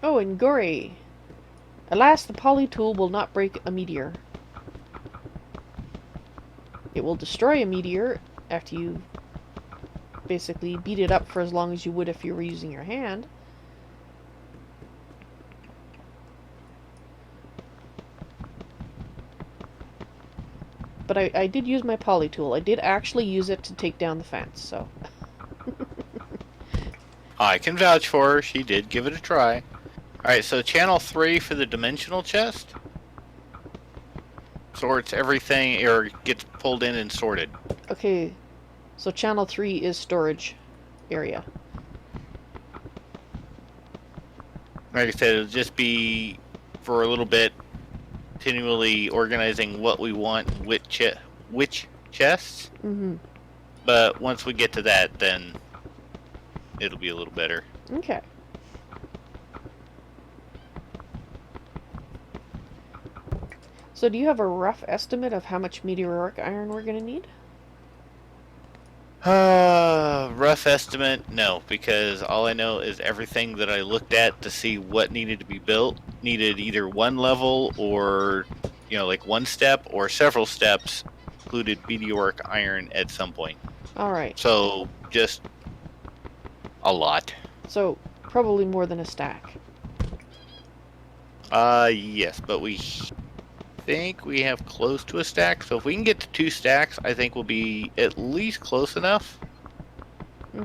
Oh, and Goreae. Alas, the poly tool will not break a meteor. It will destroy a meteor after you basically beat it up for as long as you would if you were using your hand. But I did use my poly tool. I did actually use it to take down the fence, so... I can vouch for her. She did give it a try. Alright, so channel 3 for the dimensional chest. Sorts everything, or gets pulled in and sorted. Okay, so channel 3 is storage area. Like I said, it'll just be for a little bit continually organizing what we want, which chests. Mm-hmm. But once we get to that, then it'll be a little better. Okay. So do you have a rough estimate of how much meteoric iron we're going to need? Rough estimate, no, because all I know is everything that I looked at to see what needed to be built needed either one level or, like one step or several steps included meteoric iron at some point. All right. So just a lot. So probably more than a stack. Yes, but we think we have close to a stack. So if we can get to 2 stacks, I think we'll be at least close enough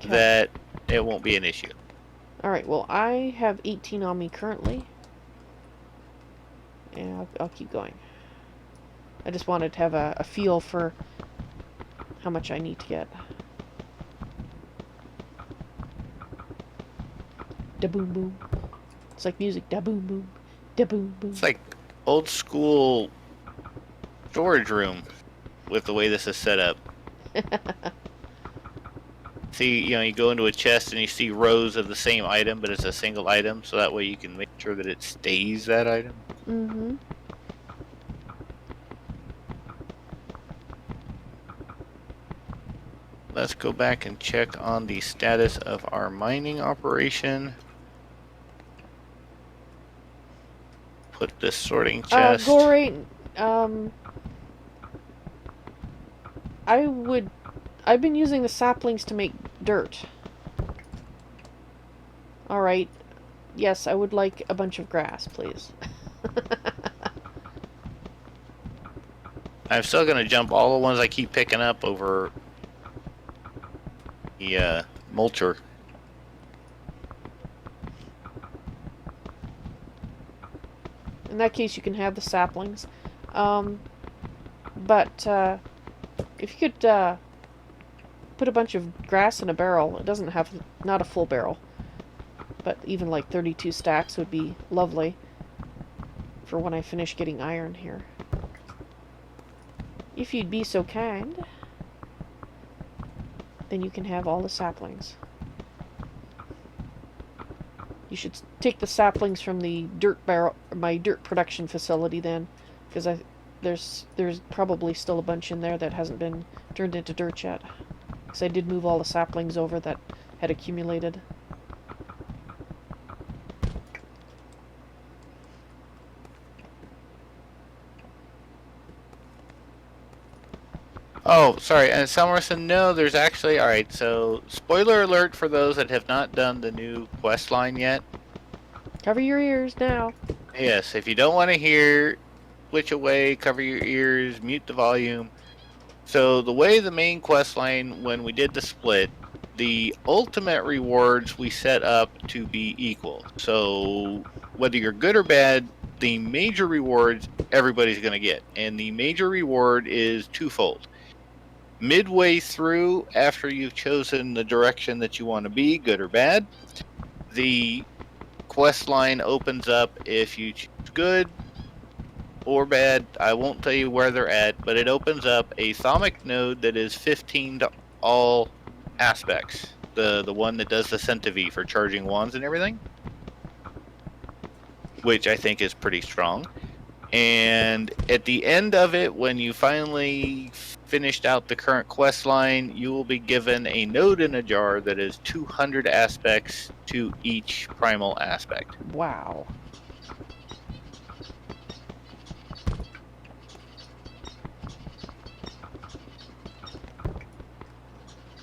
that it won't be an issue. All right. Well, I have 18 on me currently. And I'll keep going. I just wanted to have a feel for how much I need to get. Da boom boom. It's like music. Da boom boom. Da boom boom. It's like old school storage room with the way this is set up. See, you go into a chest and you see rows of the same item, but it's a single item, so that way you can make sure that it stays that item. Mm-hmm. Let's go back and check on the status of our mining operation. Put this sorting chest. Goreae, I've been using the saplings to make dirt. Alright. Yes, I would like a bunch of grass, please. I'm still gonna jump all the ones I keep picking up over the mulcher. In that case, you can have the saplings. But if you could put a bunch of grass in a barrel, it doesn't have, not a full barrel, but even like 32 stacks would be lovely for when I finish getting iron here. If you'd be so kind, then you can have all the saplings. You should take the saplings from the dirt barrel, my dirt production facility, then, because there's probably still a bunch in there that hasn't been turned into dirt yet. Because I did move all the saplings over that had accumulated. Oh, sorry, and Selmerson, no, there's actually, alright, so, spoiler alert for those that have not done the new quest line yet. Cover your ears now. Yes, if you don't want to hear, switch away, cover your ears, mute the volume. So, the way the main quest line, when we did the split, the ultimate rewards we set up to be equal. So, whether you're good or bad, the major rewards everybody's going to get. And the major reward is twofold. Midway through, after you've chosen the direction that you want to be, good or bad, the quest line opens up if you choose good or bad. I won't tell you where they're at, but it opens up a Thaumic node that is 15 to all aspects. The one that does the Centavi for charging wands and everything, which I think is pretty strong. And at the end of it, when you finally finished out the current quest line, you will be given a node in a jar that is 200 aspects to each primal aspect. Wow.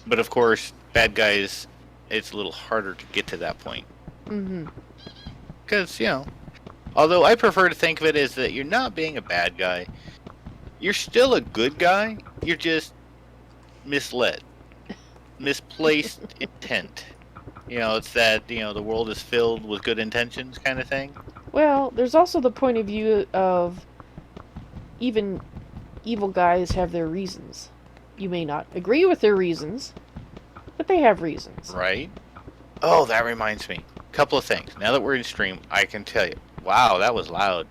But of course, bad guys, it's a little harder to get to that point. Mm-hmm. Because, although I prefer to think of it as that you're not being a bad guy, you're still a good guy, you're just misled. Misplaced intent. It's that, the world is filled with good intentions kind of thing. Well, there's also the point of view of even evil guys have their reasons. You may not agree with their reasons, but they have reasons. Right. Oh, that reminds me. A couple of things. Now that we're in stream, I can tell you. Wow, that was loud.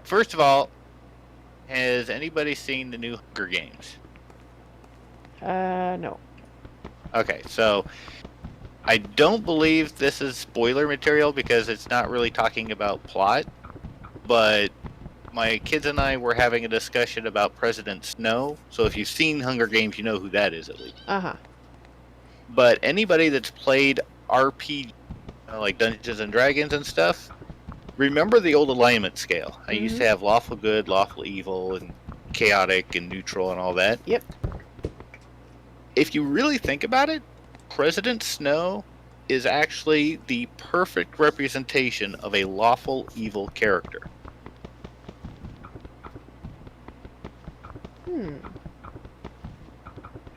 First of all, has anybody seen the new Hunger Games? No. Okay, so I don't believe this is spoiler material because it's not really talking about plot, but my kids and I were having a discussion about President Snow. So if you've seen Hunger Games, you know who that is at least. Uh-huh. But anybody that's played RPG, like Dungeons and Dragons and stuff, remember the old alignment scale. I used to have lawful good, lawful evil, and chaotic and neutral and all that. Yep. If you really think about it, President Snow is actually the perfect representation of a lawful evil character.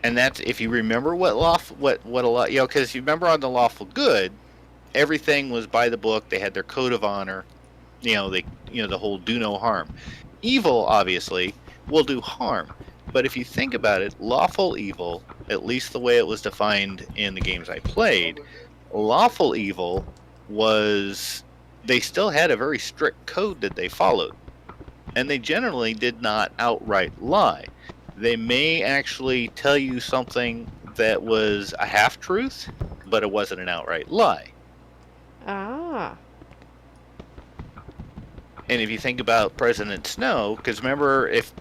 And that's if you remember what a lot, because you remember on the lawful good, everything was by the book. They had their code of honor. The whole do no harm. Evil, obviously, will do harm. But if you think about it, lawful evil, at least the way it was defined in the games I played, lawful evil was they still had a very strict code that they followed. And they generally did not outright lie. They may actually tell you something that was a half-truth, but it wasn't an outright lie. Ah. And if you think about President Snow, because remember, if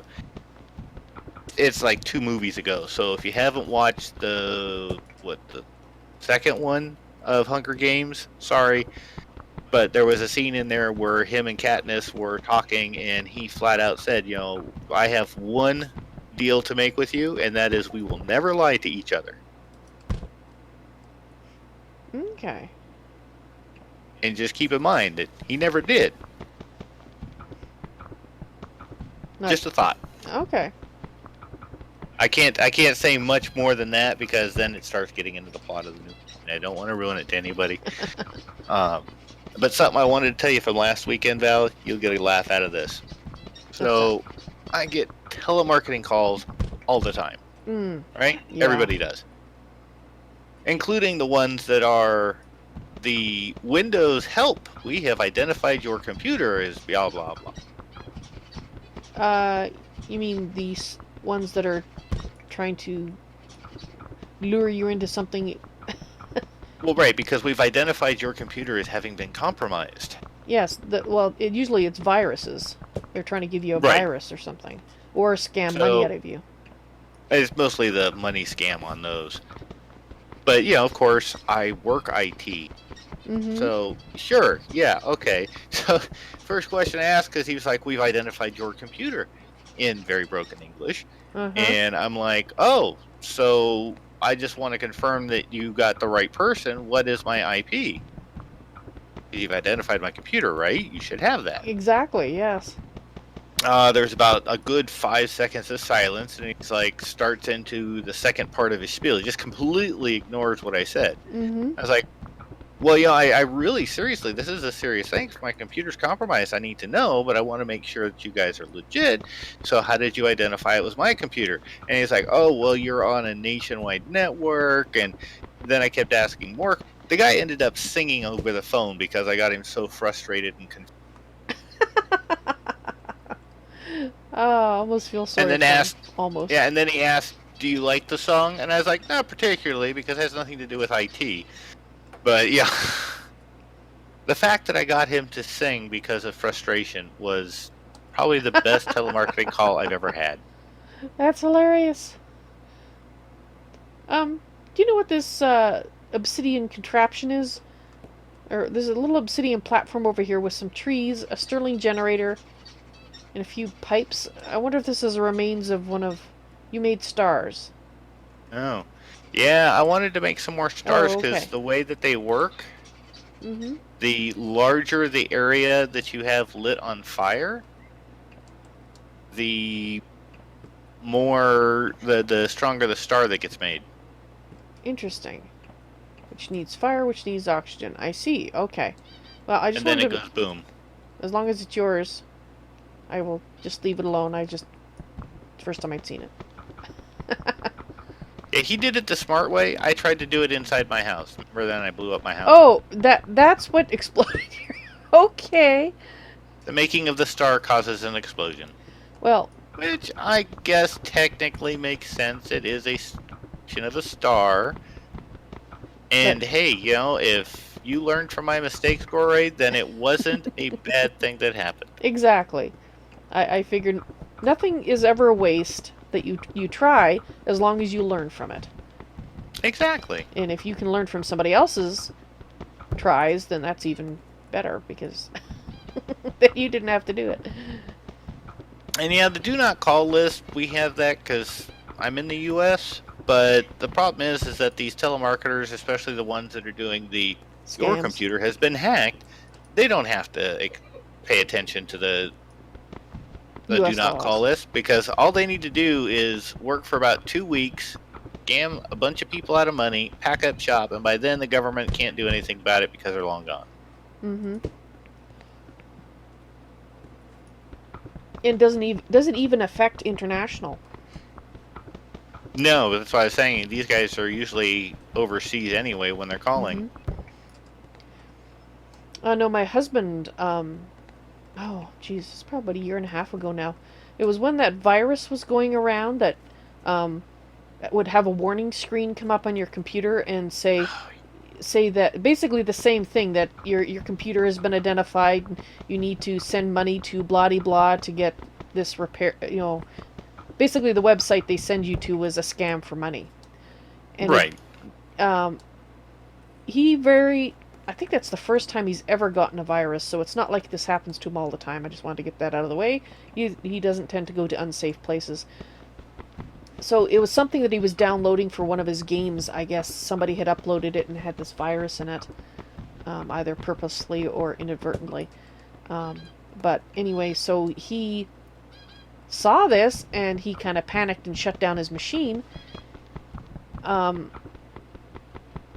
it's like 2 movies ago, so if you haven't watched the second one of Hunger Games, sorry, but there was a scene in there where him and Katniss were talking, and he flat out said, I have one deal to make with you, and that is we will never lie to each other. Okay. And just keep in mind that he never did. Just a thought. Okay. I can't say much more than that because then it starts getting into the plot of the movie. And I don't want to ruin it to anybody. But something I wanted to tell you from last weekend, Val, you'll get a laugh out of this. So I get telemarketing calls all the time. Right? Yeah. Everybody does. Including the ones that are the Windows help. We have identified your computer as blah, blah, blah. You mean these ones that are trying to lure you into something? Well, right, because we've identified your computer as having been compromised. Yes, usually it's viruses. They're trying to give you a virus or something. Or scam money out of you. It's mostly the money scam on those. But, of course, I work IT. So, sure, yeah, okay. So, first question I asked, because he was like, we've identified your computer in very broken English. And I'm like, oh, so I just want to confirm that you got the right person. What is my IP? You've identified my computer, right? You should have that. Exactly, yes. There's about a good 5 seconds of silence, and he's like, starts into the second part of his spiel. He just completely ignores what I said. I was like, well, I really, seriously, this is a serious thing. If my computer's compromised, I need to know, but I want to make sure that you guys are legit. So how did you identify it was my computer? And he's like, oh, well, you're on a nationwide network. And then I kept asking more. The guy ended up singing over the phone because I got him so frustrated and confused. I almost feel sorry. And then almost. Yeah, and then he asked, do you like the song? And I was like, not particularly, because it has nothing to do with IT. But yeah, the fact that I got him to sing because of frustration was probably the best telemarketing call I've ever had. That's hilarious. Do you know what this obsidian contraption is? Or there's a little obsidian platform over here with some trees, a Stirling generator, and a few pipes. I wonder if this is the remains of one of... You made stars. Oh. Yeah, I wanted to make some more stars because the way that they work, the larger the area that you have lit on fire, the more, the stronger the star that gets made. Interesting. Which needs fire, which needs oxygen. I see. Okay. Well, I just wanted and then it goes boom. As long as it's yours, I will just leave it alone. First time I'd seen it. Yeah, he did it the smart way. I tried to do it inside my house. Remember then I blew up my house. Oh, that's what exploded here. Okay. The making of the star causes an explosion. Well, which I guess technically makes sense. It is a of a star. And hey, if you learned from my mistakes, Goreae, then it wasn't a bad thing that happened. Exactly. I figured nothing is ever a waste that you try as long as you learn from it. Exactly. And if you can learn from somebody else's tries, then that's even better because then you didn't have to do it. And yeah, the do not call list, we have that because I'm in the U.S., but the problem is that these telemarketers, especially the ones that are doing your Scams. computer has been hacked, they don't have to pay attention to the do U.S. not call laws. list because all they need to do is work for about 2 weeks, scam a bunch of people out of money, pack up shop, and by then the government can't do anything about it because they're long gone. Mm-hmm. And doesn't even affect international. No, that's why I was saying these guys are usually overseas anyway when they're calling. No, my husband. Oh, geez, it's probably about a year and a half ago now. It was when that virus was going around that would have a warning screen come up on your computer and say that basically the same thing, that your computer has been identified. You need to send money to blah blah to get this repair. Basically the website they send you to was a scam for money. And Right. I think that's the first time he's ever gotten a virus, so it's not like this happens to him all the time. I just wanted to get that out of the way. He doesn't tend to go to unsafe places. So it was something that he was downloading for one of his games. I guess somebody had uploaded it and had this virus in it, either purposely or inadvertently. But anyway, so he saw this and he kind of panicked and shut down his machine.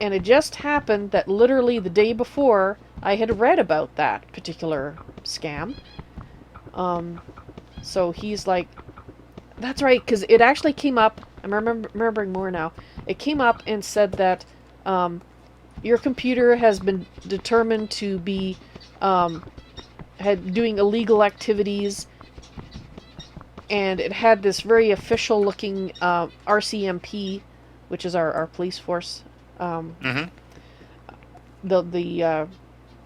And it just happened that literally the day before I had read about that particular scam. So he's like, that's right, because it actually came up. I'm remembering more now. It came up and said that your computer has been determined to be doing illegal activities, and it had this very official looking RCMP, which is our police force. Mm-hmm. The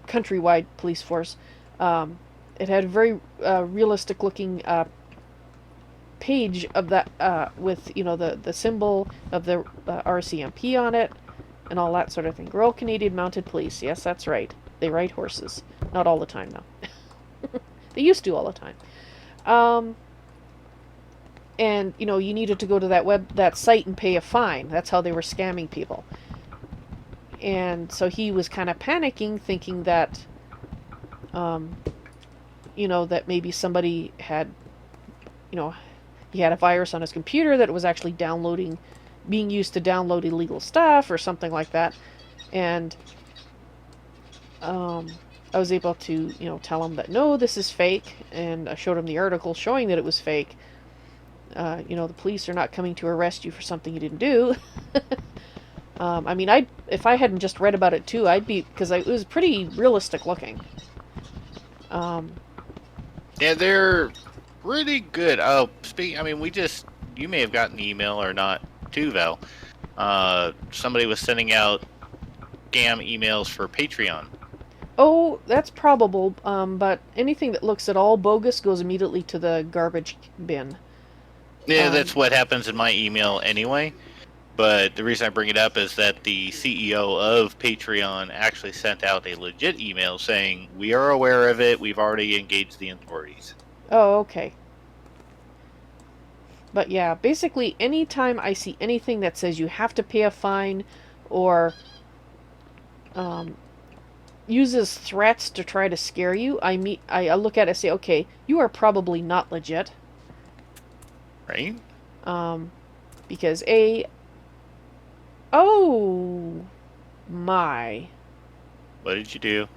countrywide police force. It had a very realistic looking page of that with the symbol of the RCMP on it and all that sort of thing. Royal Canadian Mounted Police. Yes, that's right. They ride horses. Not all the time though. They used to all the time. And you needed to go to that site and pay a fine. That's how they were scamming people. And so he was kind of panicking, thinking that, that maybe somebody had, he had a virus on his computer that was actually being used to download illegal stuff or something like that. And I was able to, tell him that, no, this is fake. And I showed him the article showing that it was fake. The police are not coming to arrest you for something you didn't do. If I hadn't just read about it too, because it was pretty realistic looking. Yeah, they're pretty good. Oh, you may have gotten the email or not too, Val. Somebody was sending out scam emails for Patreon. Oh, that's probable, but anything that looks at all bogus goes immediately to the garbage bin. Yeah, that's what happens in my email anyway. But the reason I bring it up is that the CEO of Patreon actually sent out a legit email saying, we are aware of it, we've already engaged the authorities. Oh, okay. But yeah, basically anytime I see anything that says you have to pay a fine or uses threats to try to scare you, I look at it and say, okay, you are probably not legit. Right? Because oh my. What did you do?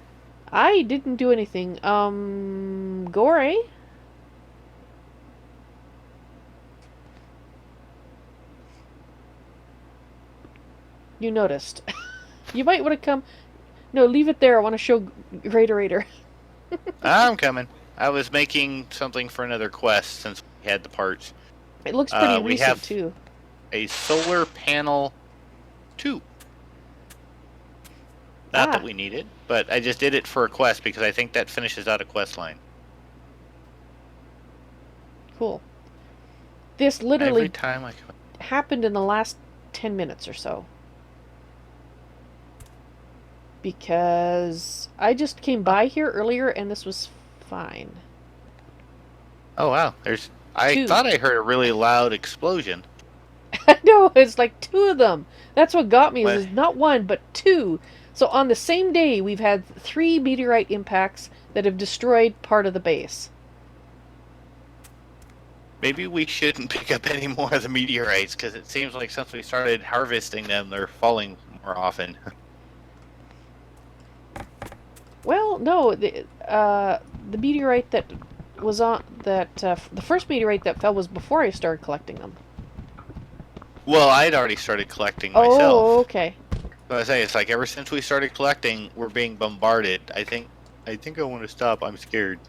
I didn't do anything. Goreae? You noticed. You might want to come. No, leave it there. I want to show GreatOrator. I'm coming. I was making something for another quest since we had the parts. It looks pretty recent, too. a solar panel 2. Not that we need it, but I just did it for a quest because I think that finishes out a quest line. Cool. This literally Every time happened in the last 10 minutes or so. Because I just came by here earlier and this was fine. Oh wow, I thought I heard a really loud explosion. No, it's like 2 of them. That's what got me, is not 1, but 2. So on the same day, we've had 3 meteorite impacts that have destroyed part of the base. Maybe we shouldn't pick up any more of the meteorites, because it seems like since we started harvesting them, they're falling more often. Well, no, the meteorite that was on the first meteorite that fell was before I started collecting them. Well, I'd already started collecting myself. Oh, okay. So I say, it's like ever since we started collecting, we're being bombarded. I think I want to stop. I'm scared.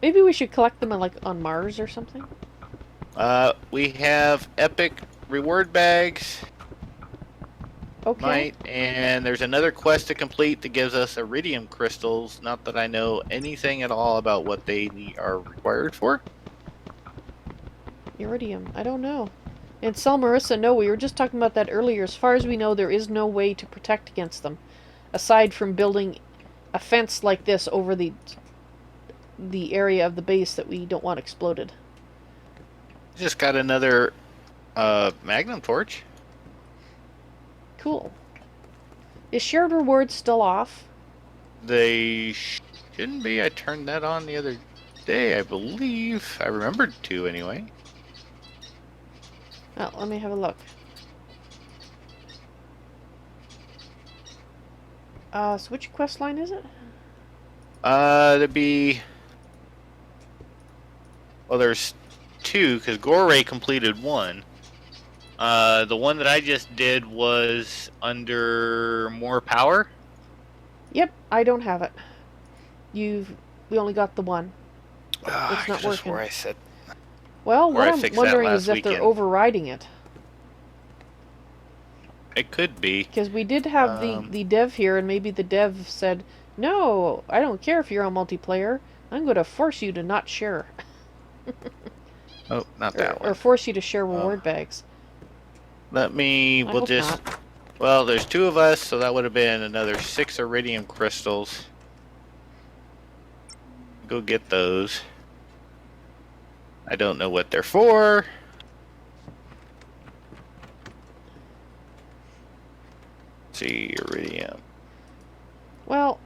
Maybe we should collect them on Mars or something. We have epic reward bags. Okay. And there's another quest to complete that gives us iridium crystals. Not that I know anything at all about what they are required for. Iridium, I don't know. And Sel Marissa, no, we were just talking about that earlier. As far as we know, there is no way to protect against them, aside from building a fence like this over the area of the base that we don't want exploded. Just got another magnum torch. Cool. Is shared rewards still off? They shouldn't be. I turned that on the other day, I believe. I remembered to, anyway. Oh, let me have a look. So which quest line is it? There'd be... Well, there's 2, because Goreae completed 1. The one that I just did was under more power. Yep, I don't have it. We only got the 1. It's not working. Where I said. Well, what I'm wondering is if they're overriding it. It could be. Because we did have the dev here, and maybe the dev said, "No, I don't care if you're on multiplayer. I'm going to force you to not share." Oh, not that one. Or force you to share reward bags. We'll just... Not. Well, there's 2 of us, so that would have been another 6 iridium crystals. Go get those. I don't know what they're for. Let's see, iridium. Well,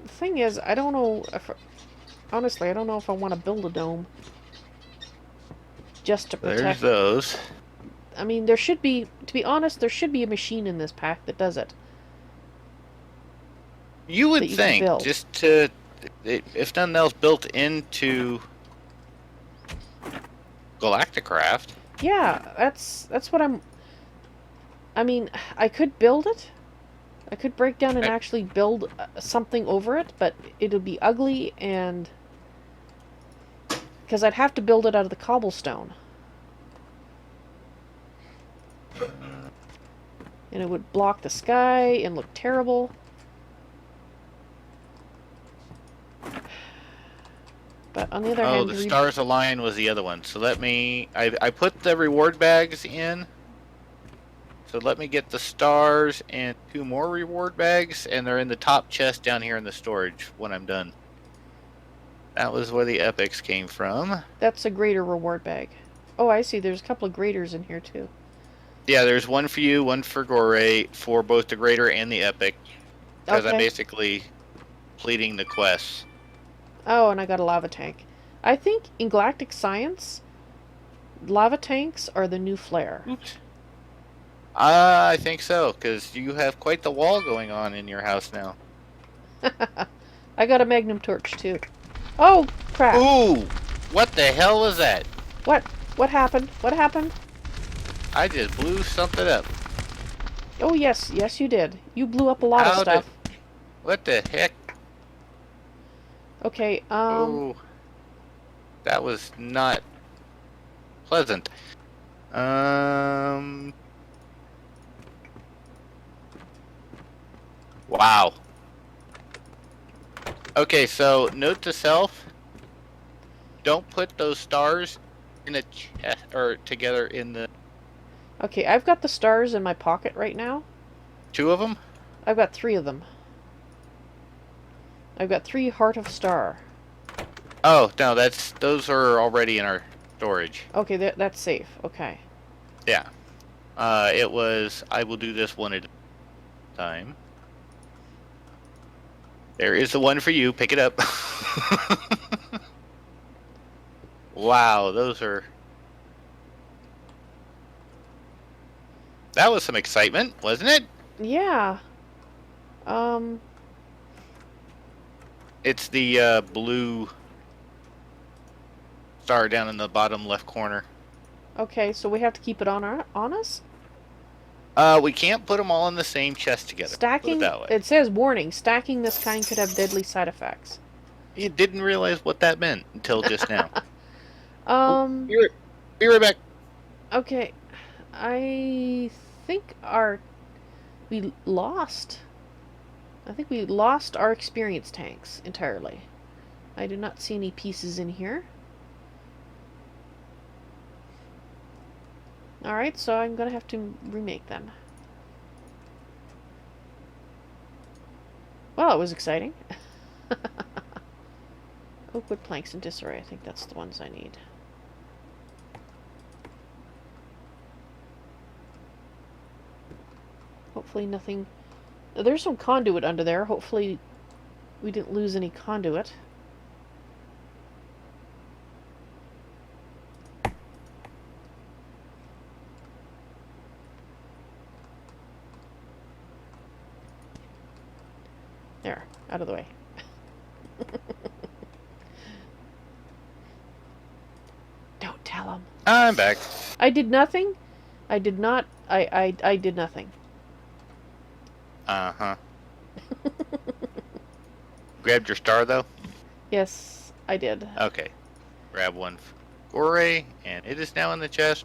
the thing is, I don't know if... Honestly, I don't know if I want to build a dome. Just to protect... There's those. I mean, there should be... To be honest, there should be a machine in this pack that does it. You would think, just to... If nothing else, built into... Galactic Craft. Yeah, that's what I'm... I mean, I could build it. I could break down and actually build something over it, but it'll be ugly and... Because I'd have to build it out of the cobblestone. And it would block the sky and look terrible. But on the other hand... Oh, the Stars Align was the other one. So let me... I put the reward bags in. So let me get the stars and 2 more reward bags, and they're in the top chest down here in the storage when I'm done. That was where the epics came from. That's a greater reward bag. Oh, I see. There's a couple of graders in here, too. Yeah, there's one for you, one for Goreae, for both the greater and the epic. Because I'm basically completing the quests. Oh, and I got a lava tank. I think in Galactic Science, lava tanks are the new flare. Oops. I think so, because you have quite the wall going on in your house now. I got a magnum torch, too. Oh, crap. Ooh! What the hell was that? What? What happened? What happened? I just blew something up. Oh, yes. Yes, you did. You blew up a lot of stuff. What the heck? Okay, Oh, that was not pleasant. Wow. Okay, so note to self: don't put those stars in a chest or together in the Okay, I've got the stars in my pocket right now. two of them. I've got 3 of them. I've got 3 Heart of Star. Oh no, those are already in our storage. Okay, that's safe. Okay. Yeah. It was. I will do this one at a time. There is the one for you. Pick it up. Wow, those are. That was some excitement, wasn't it? Yeah. Um. It's the blue star down in the bottom left corner. Okay, so we have to keep it on us. We can't put them all in the same chest together. Put it Stacking. that way. It says warning: stacking this kind could have deadly side effects. You didn't realize what that meant until just now. Um. Be right back. Okay. I think we lost. I think we lost our experience tanks entirely. I do not see any pieces in here. Alright, so I'm gonna have to remake them. Well, it was exciting. Oakwood planks and disarray. I think that's the ones I need. Hopefully nothing... There's some conduit under there. Hopefully we didn't lose any conduit. There, out of the way. Don't tell him. I'm back. I did nothing. I did not. I did nothing. Uh-huh. Grabbed your star, though? Yes, I did. Okay. Grab one for Goreae, and it is now in the chest.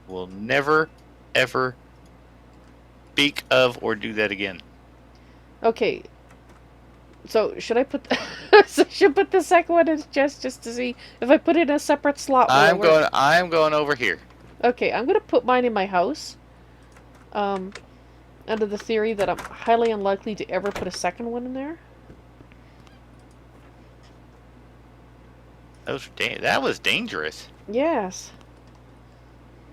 We'll never, ever speak of or do that again. Okay. So should I put should put the second one in the chest just to see if I put it in a separate slot? I'm going over here. Okay, I'm gonna put mine in my house. Under the theory that I'm highly unlikely to ever put a second one in there. That was dangerous. Yes.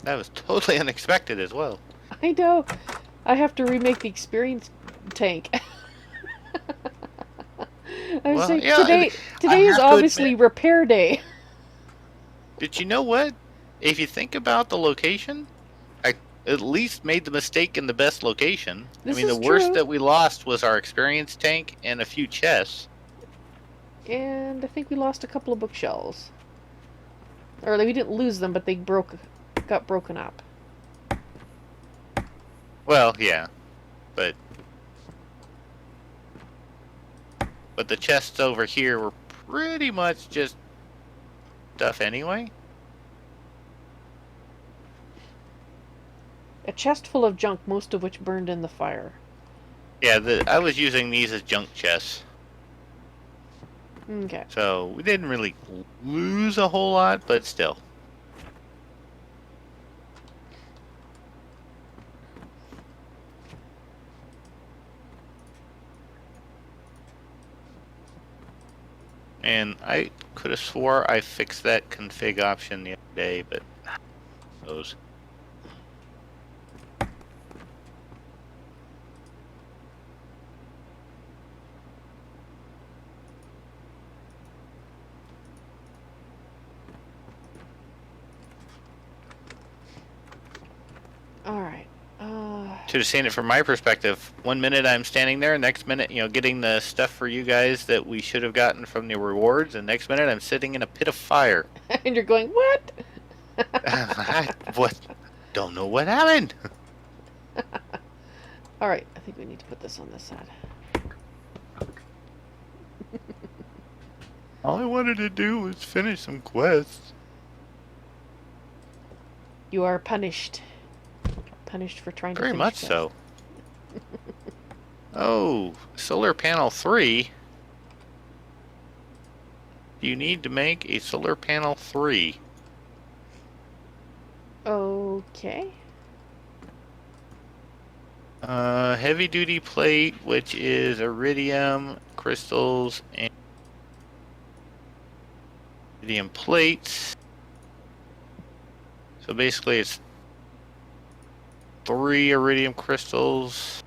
That was totally unexpected as well. I know. I have to remake the experience tank. Well, saying, yeah, today is obviously repair day. Did you know what? If you think about the location, I at least made the mistake in the best location. This I mean, is the worst true. that we lost was our experience tank and a few chests. And I think we lost a couple of bookshelves. Or we didn't lose them, but they got broken up. Well, yeah, but the chests over here were pretty much just stuff anyway. A chest full of junk, most of which burned in the fire. Yeah, I was using these as junk chests. Okay. So we didn't really lose a whole lot, but still. And I could have swore I fixed that config option the other day, but those. Alright. Should have seen it from my perspective. 1 minute I'm standing there, next minute, getting the stuff for you guys that we should have gotten from the rewards, and next minute I'm sitting in a pit of fire. And you're going, what? What? Don't know what happened. Alright, I think we need to put this on this side. All I wanted to do was finish some quests. You are punished. Punished for trying to Very finish much that. so. Oh, solar panel 3. You need to make a solar panel 3. Okay. Heavy duty plate, which is iridium crystals and iridium plates. So basically it's 3 iridium crystals.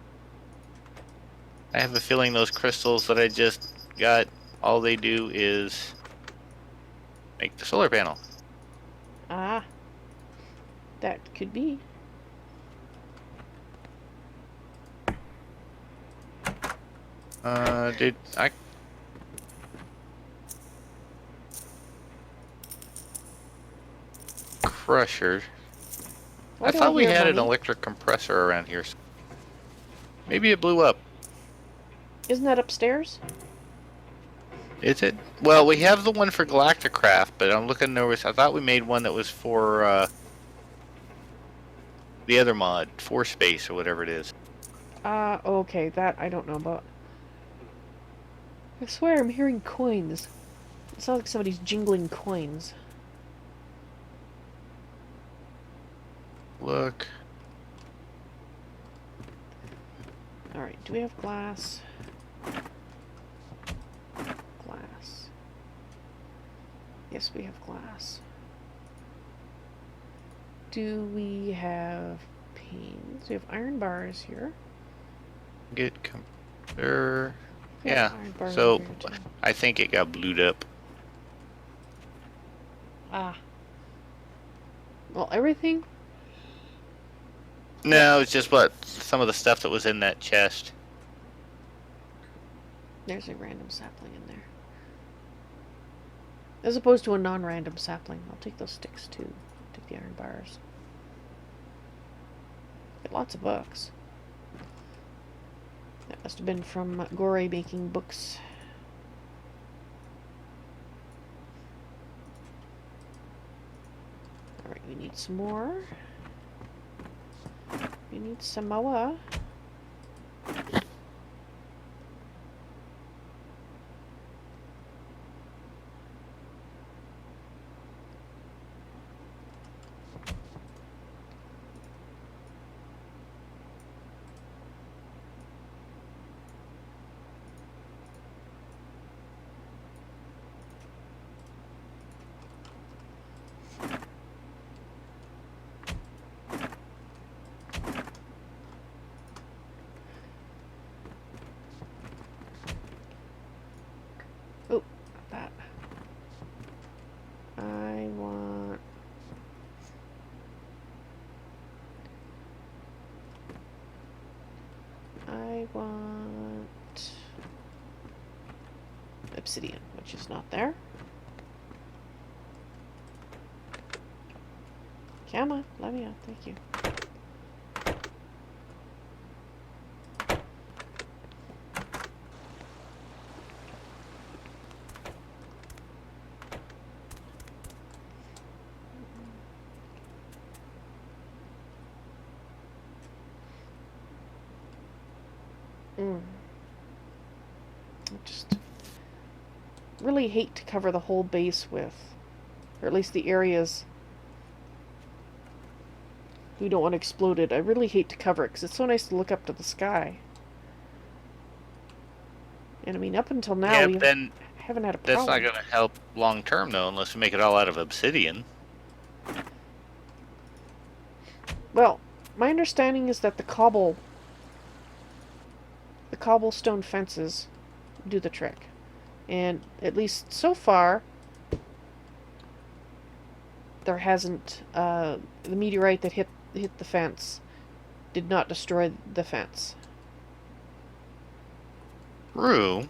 I have a feeling those crystals that I just got, all they do is make the solar panel. Ah. That could be. Did I... Crusher. Why I do I thought we hear had an money? electric compressor around here. Maybe it blew up. Isn't that upstairs? Is it? Well, we have the one for Galactic Craft, but I'm looking there was. I thought we made one that was for the other mod, for space or whatever it is. Okay, that I don't know about. I swear I'm hearing coins. It sounds like somebody's jingling coins. Look. Alright, do we have glass? Glass. Yes, we have glass. Do we have panes? We have iron bars here. Get computer. We have Yeah. iron bars So over here too. I think it got blued up. Ah. Well, everything? No, it's just what some of the stuff that was in that chest. There's a random sapling in there. As opposed to a non-random sapling. I'll take those sticks too. Take the iron bars. Get lots of books. That must have been from Goreae making books. Alright, we need some more. We need some more. Oh, not that. I want... obsidian, which is not there. Come on, let me out, thank you. I just really hate to cover the whole base with, or at least the areas we don't want exploded. I really hate to cover it because it's so nice to look up to the sky. And I mean, up until now, Yeah, we then haven't had a that's problem. not going to help long term though, unless we make it all out of obsidian. Well, my understanding is that the cobblestone fences do the trick. And at least so far, there hasn't, the meteorite that hit the fence did not destroy the fence. True.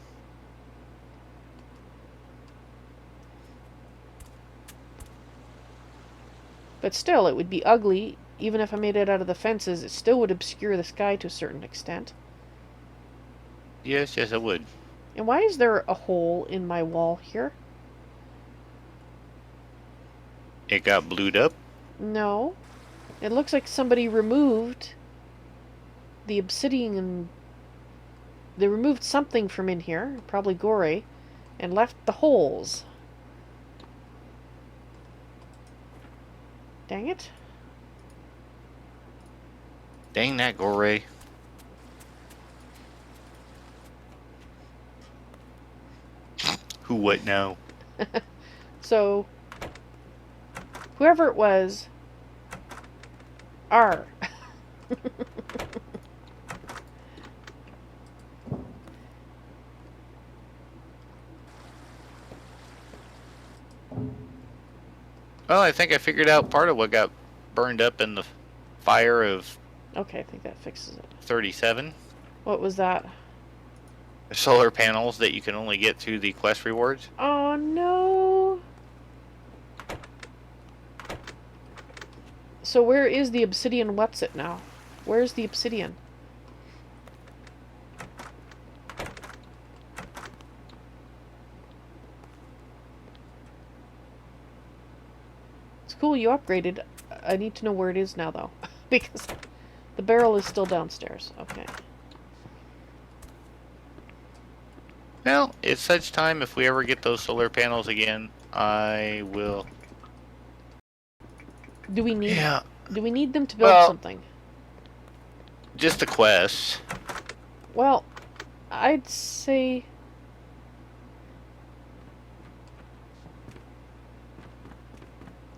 But still, it would be ugly. Even if I made it out of the fences, it still would obscure the sky to a certain extent. Yes, yes, it would. And why is there a hole in my wall here? It got blued up. No. It looks like somebody removed the obsidian. They removed something from in here, probably Goreae, and left the holes. Dang it. Dang that, Goreae. Who what now? So, whoever it was, R. Well, I think I figured out part of what got burned up in the fire of Okay, I think that fixes it. 37. What was that? The solar panels that you can only get through the quest rewards. Oh no! So where is the obsidian? What's it now? Where's the obsidian? It's cool you upgraded. I need to know where it is now though. Because the barrel is still downstairs. Okay. Well, it's such time if we ever get those solar panels again, I will. Do we need Yeah. Do we need them to build something? Just the quests. Well, I'd say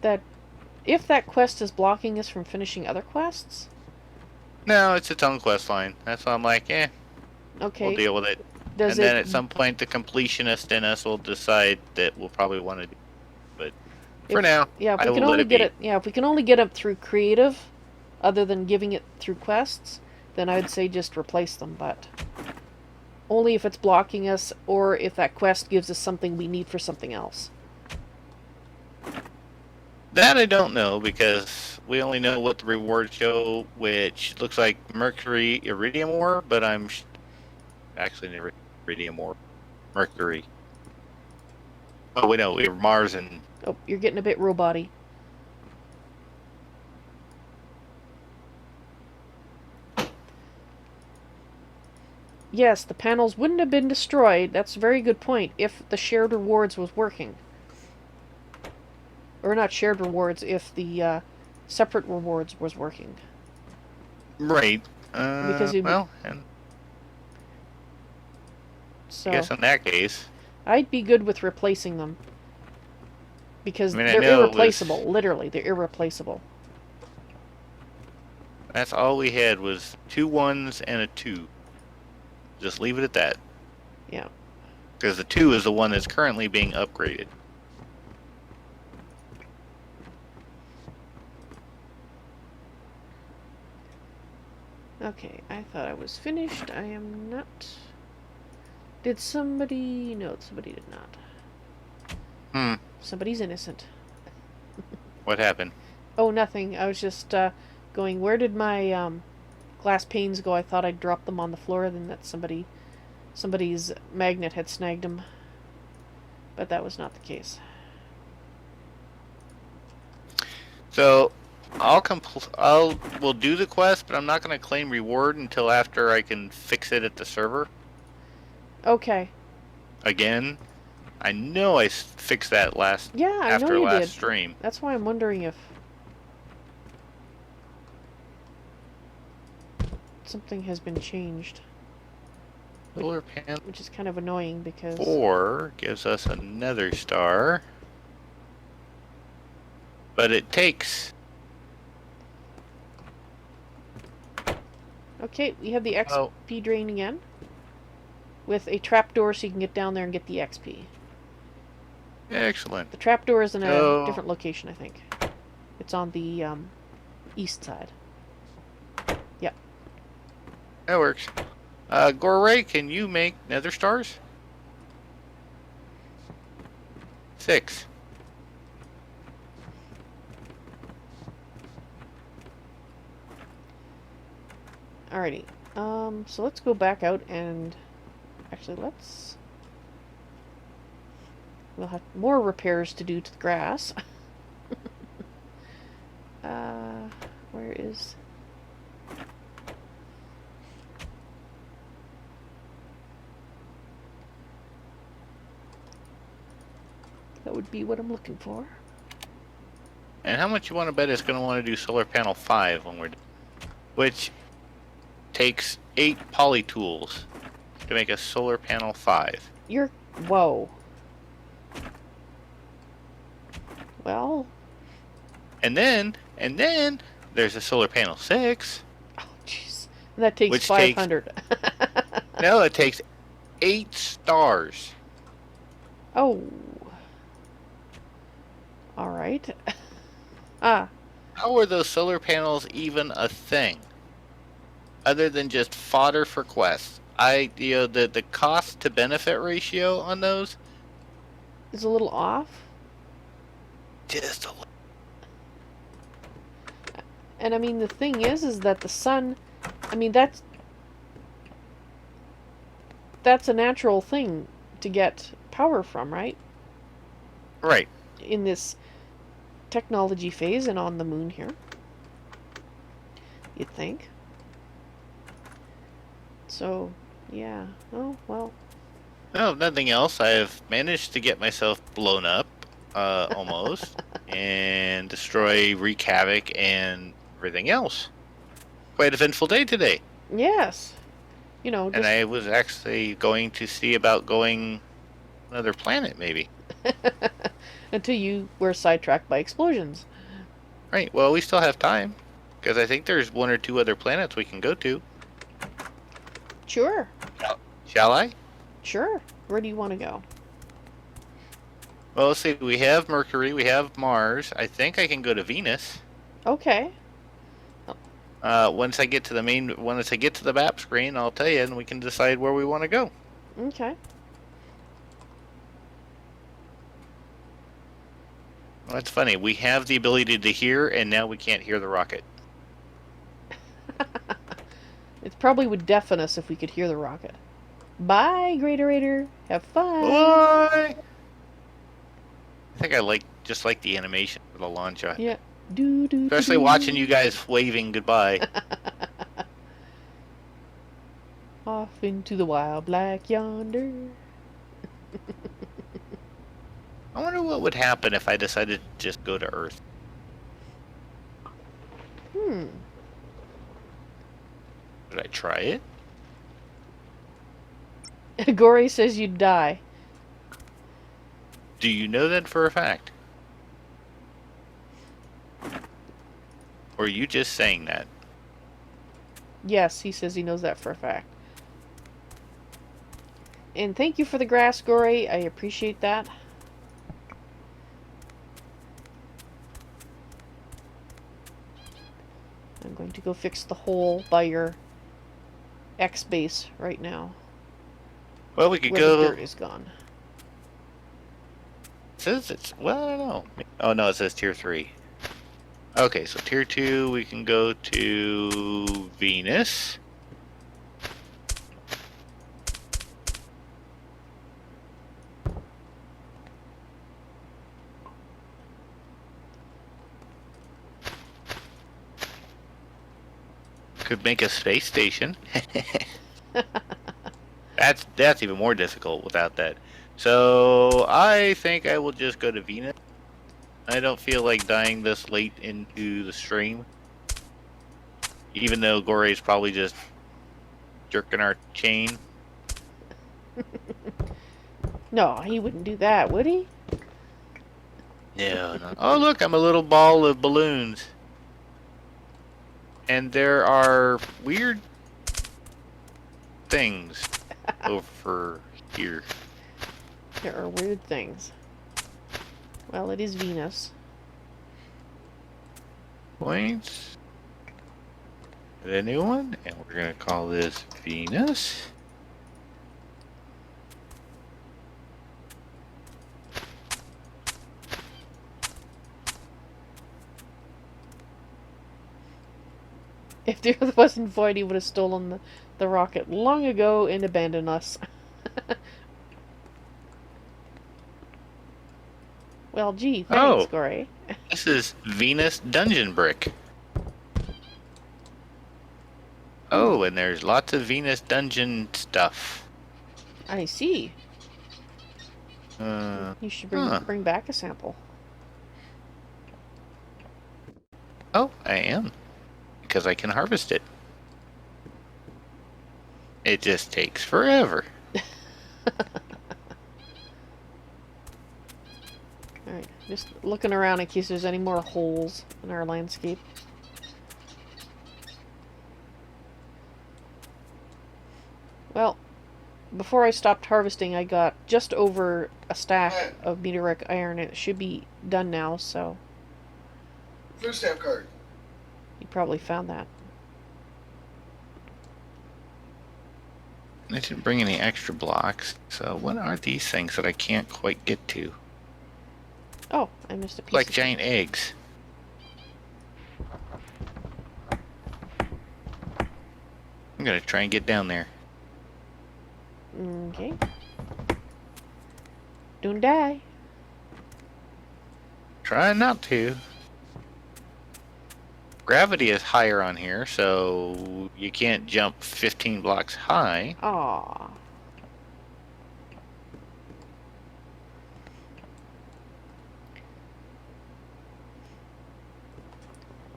that if that quest is blocking us from finishing other quests. No, it's its own quest line. That's why I'm like, Okay. we'll deal with it. Does and then at some point, the completionist in us will decide that we'll probably want to do it. But for now, yeah, if I we can will only let it get be. it, yeah, if we can only get it through creative, other than giving it through quests, then I'd say just replace them. But only if it's blocking us, or if that quest gives us something we need for something else. That I don't know, because we only know what the rewards show, which looks like Mercury Iridium ore, but I'm actually never Iridium ore. Mercury. Oh, wait, no, we're Mars and... Oh, you're getting a bit robot-y. Yes, the panels wouldn't have been destroyed, that's a very good point, if the shared rewards was working. Or not shared rewards, if the separate rewards was working. Right. Because well, and so I guess in that case... I'd be good with replacing them. Because they're irreplaceable, literally, they're irreplaceable. That's all we had was 2 1s and a 2. Just leave it at that. Yeah. Because the 2 is the one that's currently being upgraded. Okay, I thought I was finished. I am not. Did somebody... No, somebody did not. Somebody's innocent. What happened? Oh, nothing. I was just going, where did my glass panes go? I thought I'd dropped them on the floor, then that somebody's magnet had snagged them. But that was not the case. So, we'll do the quest, but I'm not going to claim reward until after I can fix it at the server. Okay. Again, I know I fixed that last stream. That's why I'm wondering if something has been changed. Solar panel. Which is kind of annoying because 4 gives us another star. But it takes... Okay, we have the XP drain again. With a trapdoor so you can get down there and get the XP. Excellent. The trapdoor is in a different location, I think. It's on the east side. Yep. That works. Goreae, can you make nether stars? 6. Alrighty. So let's go back out and... Actually, we'll have more repairs to do to the grass. Where is... That would be what I'm looking for. And how much you want to bet it's going to want to do solar panel 5 when we're done? Which takes 8 poly tools to make a solar panel 5. You're... Whoa. Well... And then, there's a solar panel 6. Oh, jeez. That takes which 500. No, it takes 8 stars. Oh. Alright. Ah. How are those solar panels even a thing? Other than just fodder for quests. The cost to benefit ratio on those Is a little off. just a little. And I mean, the thing is that the sun, I mean, that's a natural thing to get power from, right? Right. In this technology phase and on the moon here. You'd think. So, yeah. Oh, well. No, nothing else. I have managed to get myself blown up, almost, and destroy, wreak havoc, and everything else. Quite an eventful day today. Yes. You know, just... And I was actually going to see about going another planet, maybe. Until you were sidetracked by explosions. Right. Well, we still have time, because I think there's 1 or 2 other planets we can go to. Sure. Shall I? Sure. Where do you want to go? Well, let's see. We have Mercury. We have Mars. I think I can go to Venus. Okay. Once I get to the map screen, I'll tell you, and we can decide where we want to go. Okay. Well, that's funny. We have the ability to hear, and now we can't hear the rocket. It probably would deafen us if we could hear the rocket. Bye, GreatOrator. Have fun. Bye. I think I just like the animation for the launch. Yeah. Especially watching you guys waving goodbye. Off into the wild black yonder. I wonder what would happen if I decided to just go to Earth. Would I try it? Goreae says you'd die. Do you know that for a fact? Or are you just saying that? Yes, he says he knows that for a fact. And thank you for the grass, Goreae. I appreciate that. I'm going to go fix the hole by your X base right now. Well, we could where go. the dirt is gone. It says it's, well, I don't know. Oh no, it says tier 3. Okay, so tier 2, we can go to Venus. Could make a space station. That's even more difficult without that. So I think I will just go to Venus. I don't feel like dying this late into the stream. Even though Goreae's probably just jerking our chain. No, he wouldn't do that, would he? No, no. Oh, look, I'm a little ball of balloons. And there are weird things over here. There are weird things. Well, it is Venus. Points. Get a new one, and we're going to call this Venus. If the Earth wasn't void, he would have stolen the rocket long ago and abandoned us. Well, gee, thanks, Goreae. This is Venus Dungeon Brick. Oh, and there's lots of Venus dungeon stuff. I see. Uh, You should huh. bring back a sample. Oh, I am. Because I can harvest it. It just takes forever. Alright, just looking around in case there's any more holes in our landscape. Well, before I stopped harvesting, I got just over a stack of meteoric iron, and it should be done now, so... Food stamp card. You probably found that. I didn't bring any extra blocks, so what are these things that I can't quite get to? Oh, I missed a piece. Like giant eggs. I'm gonna try and get down there. Okay. Don't die. Try not to. Gravity is higher on here, so you can't jump 15 blocks high. Aww.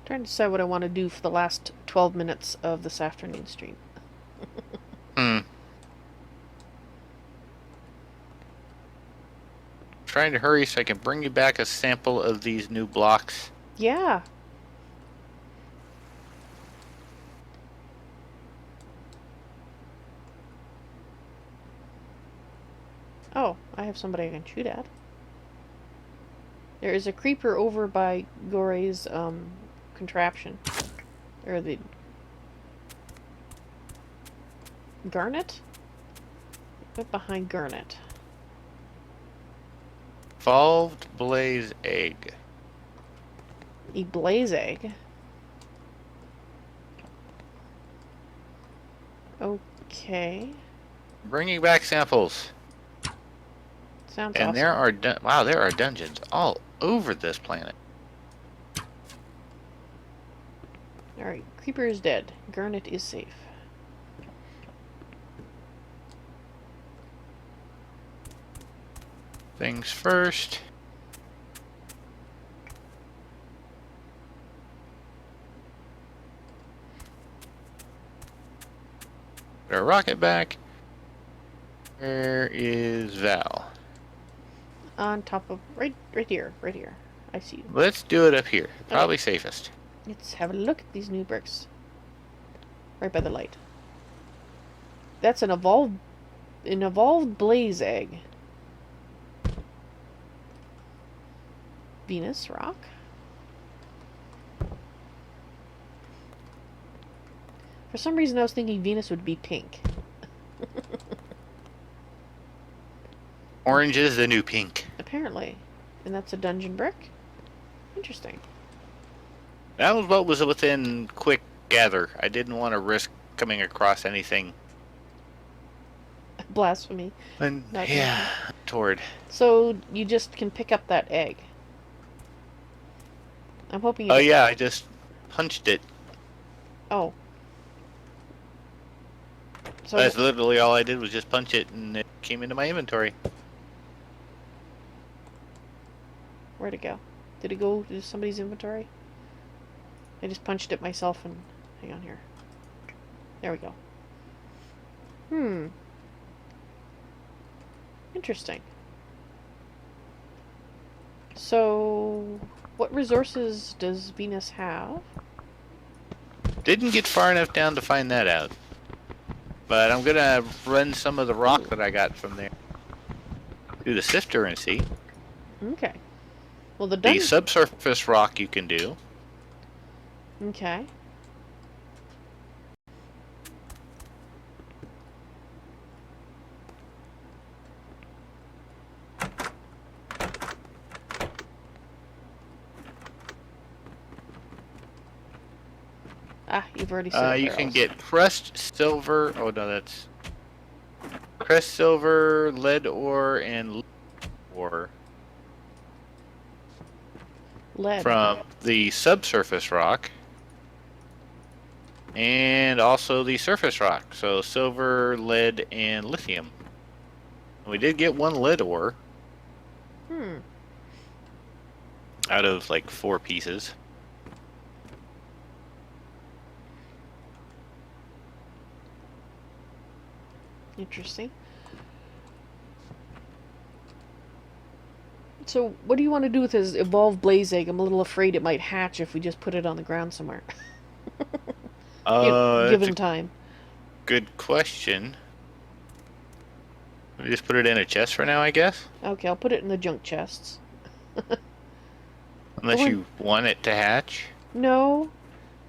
Trying to decide what I want to do for the last 12 minutes of this afternoon stream. Trying to hurry so I can bring you back a sample of these new blocks. Yeah. Oh, I have somebody I can shoot at. There is a creeper over by Goreae's contraption. Or the Garnet? Right behind Garnet. Evolved blaze egg. A blaze egg. Okay. Bringing back samples. Sounds and awesome. there are wow, there are dungeons all over this planet. Alright, creeper is dead. Garnet is safe. Things first. Put our rocket back. Where is Val? On top of... Right here. Right here. I see you. Let's do it up here. Probably safest. Let's have a look at these new bricks. Right by the light. That's an evolved blaze egg. Venus rock. For some reason I was thinking Venus would be pink. Orange is the new pink. Apparently. And that's a dungeon brick? Interesting. That was what was within quick gather. I didn't want to risk coming across anything. Blasphemy. And Not yeah, toward. So you just can pick up that egg. I'm hoping you... Oh yeah, I just punched it. Oh. So That's literally all I did was just punch it and it came into my inventory. where'd it go? Did it go to somebody's inventory? I just punched it myself and... Hang on here. There we go. Interesting. So, what resources does Venus have? Didn't get far enough down to find that out. But I'm gonna run some of the rock that I got from there through the sifter and see. Okay. Well, the The subsurface rock you can do. Okay. Ah, you've already said You can get crushed silver. Oh no, that's crushed silver, lead ore, and lead ore lead from the subsurface rock. And also the surface rock. So silver, lead, and lithium. We did get one lead ore. Out of like 4 pieces. Interesting. So, what do you want to do with his evolved blaze egg? I'm a little afraid it might hatch if we just put it on the ground somewhere. Given time. Good question. We just put it in a chest for now, I guess. Okay, I'll put it in the junk chests. Unless you want it to hatch. No,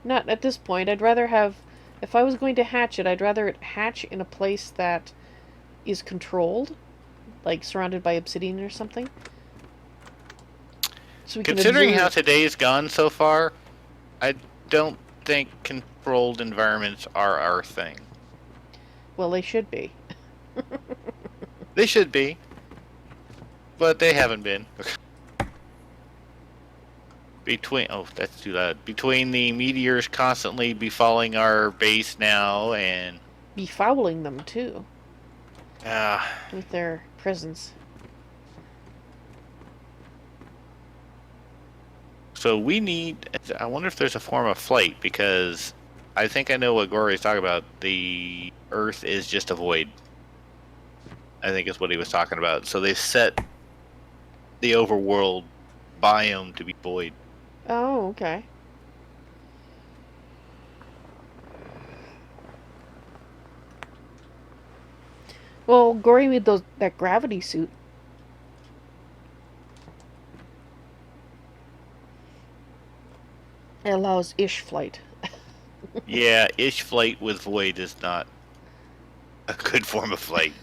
not at this point. I'd rather have... If I was going to hatch it, I'd rather it hatch in a place that is controlled. Like, surrounded by obsidian or something. So we Considering how today's gone so far, I don't think controlled environments are our thing. Well, they should be. They should be. But they haven't been. That's too loud. Between the meteors constantly befalling our base now and... Befouling them, too. With their presence. So we need... I wonder if there's a form of flight, because I think I know what Goreae's talking about. The Earth is just a void. I think is what he was talking about. So they set the overworld biome to be void. Oh, okay. Well, Goreae made that gravity suit. It allows ish flight. Yeah, ish flight with void is not a good form of flight.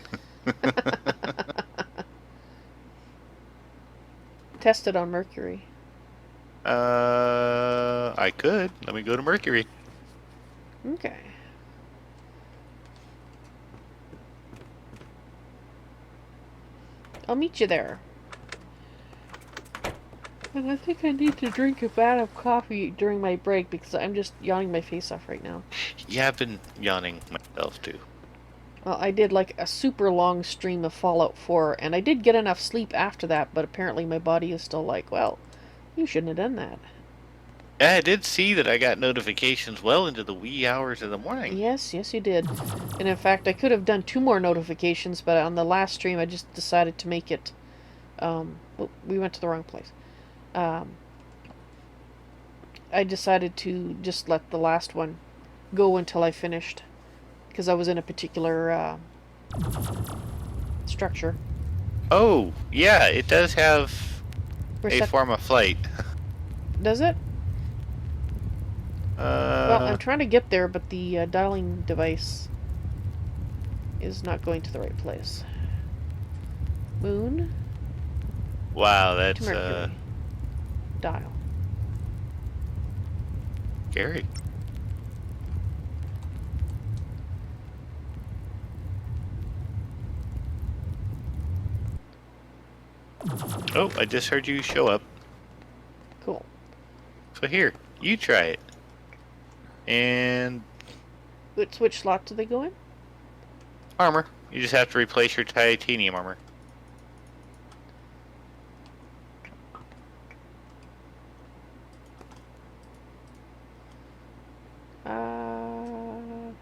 Test it on Mercury. I could. Let me go to Mercury. Okay. I'll meet you there. And I think I need to drink a vat of coffee during my break because I'm just yawning my face off right now. Yeah, I've been yawning myself too. Well, I did like a super long stream of Fallout 4, and I did get enough sleep after that, but apparently my body is still like, well, you shouldn't have done that. Yeah, I did see that I got notifications well into the wee hours of the morning. Yes, yes you did. And in fact, I could have done 2 more notifications, but on the last stream I just decided to make it... we went to the wrong place. I decided to just let the last one go until I finished. Because I was in a particular structure. Oh, yeah, it does have a form of flight. Does it? Well, I'm trying to get there, but the dialing device is not going to the right place. Moon. Wow, that's dial. Scary. Oh, I just heard you show up. Cool. So here, you try it. And... Which slot do they go in? Armor. You just have to replace your titanium armor.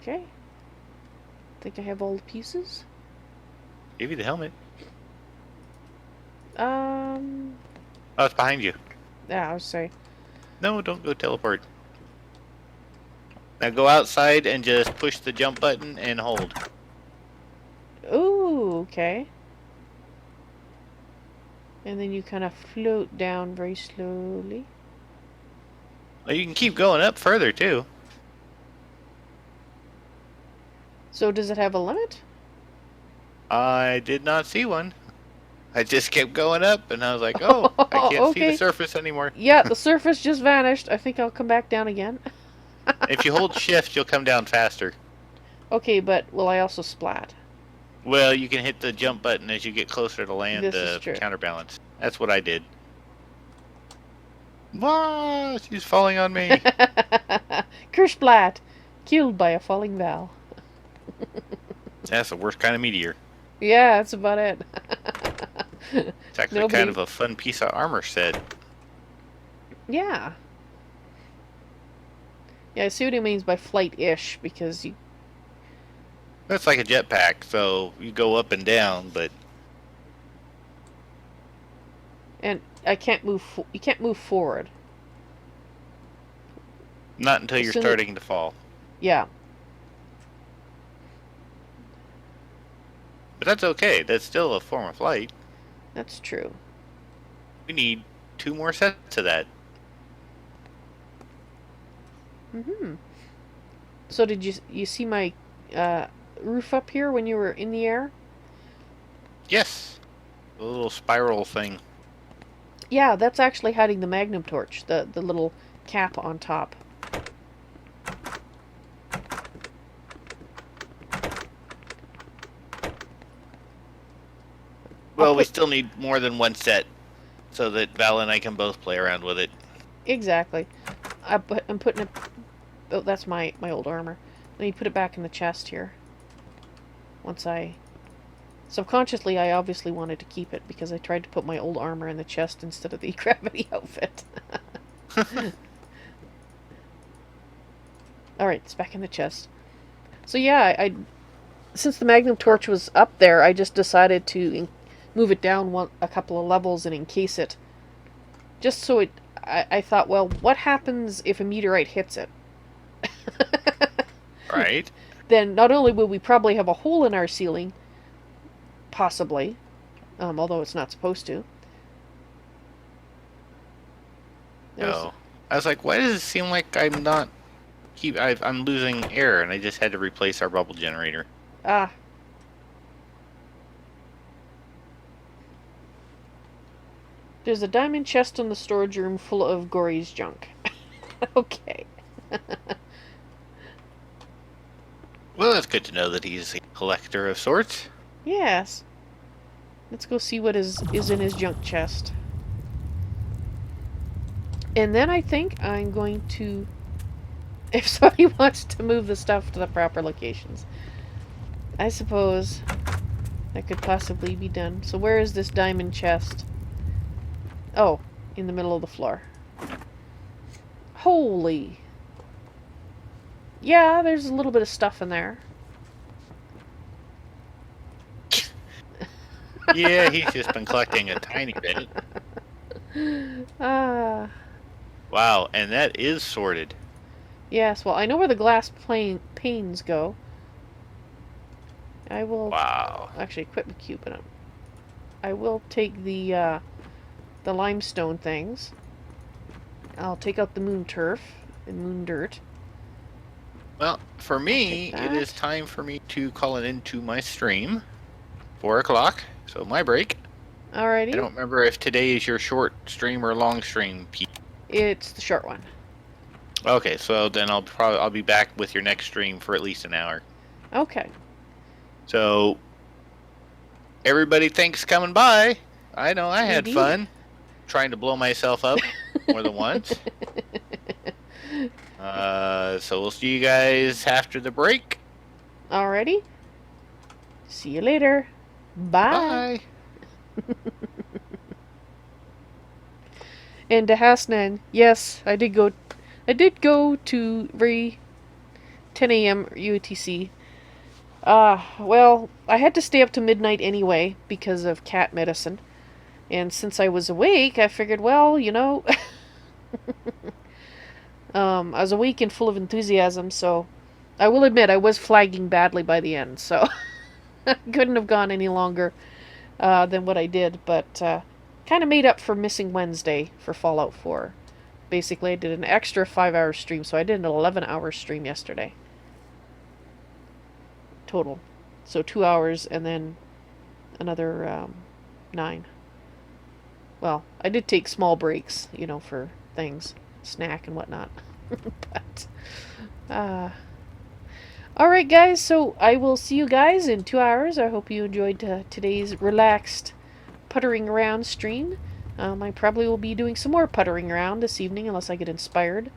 Okay. Think I have all the pieces? Give you the helmet. Oh, it's behind you. Yeah, I was saying. No, don't go teleport. Now go outside and just push the jump button and hold. Ooh, okay. And then you kind of float down very slowly. Well, you can keep going up further, too. So does it have a limit? I did not see one. I just kept going up, and I was like, oh, I can't see the surface anymore. Yeah, the surface just vanished. I think I'll come back down again. If you hold shift, you'll come down faster. Okay, but will I also splat? Well, you can hit the jump button as you get closer to land to counterbalance. That's what I did. Wow, she's falling on me. Kersplat! Killed by a falling Val. That's the worst kind of meteor. Yeah, that's about it. It's actually kind of a fun piece of armor set. Yeah. Yeah, I see what he means by flight-ish, because you... It's like a jetpack, so you go up and down, but... And I can't move... you can't move forward. Not until you're starting to fall. Yeah. But that's okay. That's still a form of flight. That's true. We need 2 more sets of that. Mm-hmm. So did you see my roof up here when you were in the air? Yes. The little spiral thing. Yeah, that's actually hiding the magnum torch, the little cap on top. Well, we still need more than 1 set so that Val and I can both play around with it. Exactly. I'm putting it... Oh, that's my old armor. Let me put it back in the chest here. Once I... Subconsciously, I obviously wanted to keep it because I tried to put my old armor in the chest instead of the gravity outfit. Alright, it's back in the chest. So yeah, since the magnum torch was up there, I just decided to move it down a couple of levels and encase it. Just so it... I thought, well, what happens if a meteorite hits it? Right. Then not only will we probably have a hole in our ceiling, possibly, although it's not supposed to. No. I was like, why does it seem like I'm not... I'm losing air, and I just had to replace our bubble generator. Ah. There's a diamond chest in the storage room full of Goreae's junk. Okay. Well, that's good to know that he's a collector of sorts. Yes. Let's go see what is in his junk chest. And then I think I'm going to... If somebody wants to move the stuff to the proper locations, I suppose that could possibly be done. So where is this diamond chest? Oh, in the middle of the floor. Holy... Yeah, there's a little bit of stuff in there. Yeah, he's just been collecting a tiny bit. Ah. Wow, and that is sorted. Yes, well, I know where the glass panes go. I will... Wow. Actually, equipment cube, but I will take the limestone things. I'll take out the moon turf and moon dirt. Well, for me, it is time for me to call it into my stream. 4 o'clock, so my break. Alrighty. I don't remember if today is your short stream or long stream, Pete. It's the short one. Okay, so then I'll be back with your next stream for at least an hour. Okay. So everybody, thanks coming by. I know I had fun trying to blow myself up more than once. So we'll see you guys after the break. Alrighty. See you later. Bye. And to Hasnan, yes, I did go to 10 a.m. UTC. Well, I had to stay up to midnight anyway because of cat medicine. And since I was awake, I figured, well, you know, I was awake and full of enthusiasm, so I will admit I was flagging badly by the end, so I couldn't have gone any longer than what I did, but kind of made up for missing Wednesday for Fallout 4. Basically, I did an extra 5-hour stream, so I did an 11-hour stream yesterday. Total. So 2 hours and then another 9. Well, I did take small breaks, you know, for things, snack and whatnot. But, alright guys, so I will see you guys in 2 hours. I hope you enjoyed today's relaxed puttering around stream. I probably will be doing some more puttering around this evening unless I get inspired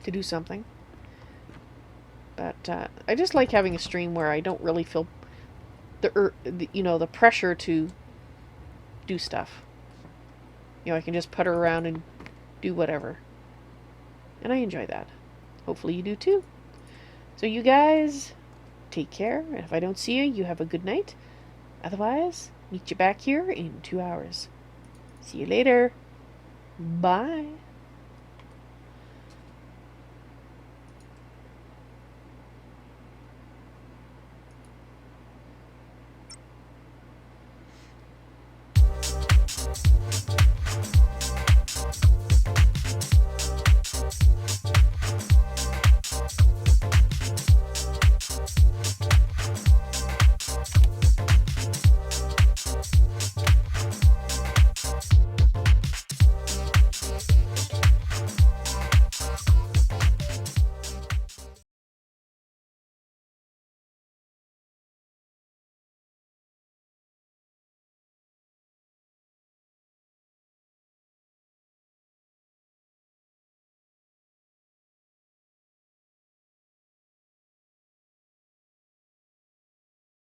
to do something. But I just like having a stream where I don't really feel the pressure to do stuff. I can just putter around and do whatever. And I enjoy that. Hopefully you do too. So you guys, take care. And if I don't see you, you have a good night. Otherwise, meet you back here in 2 hours. See you later. Bye.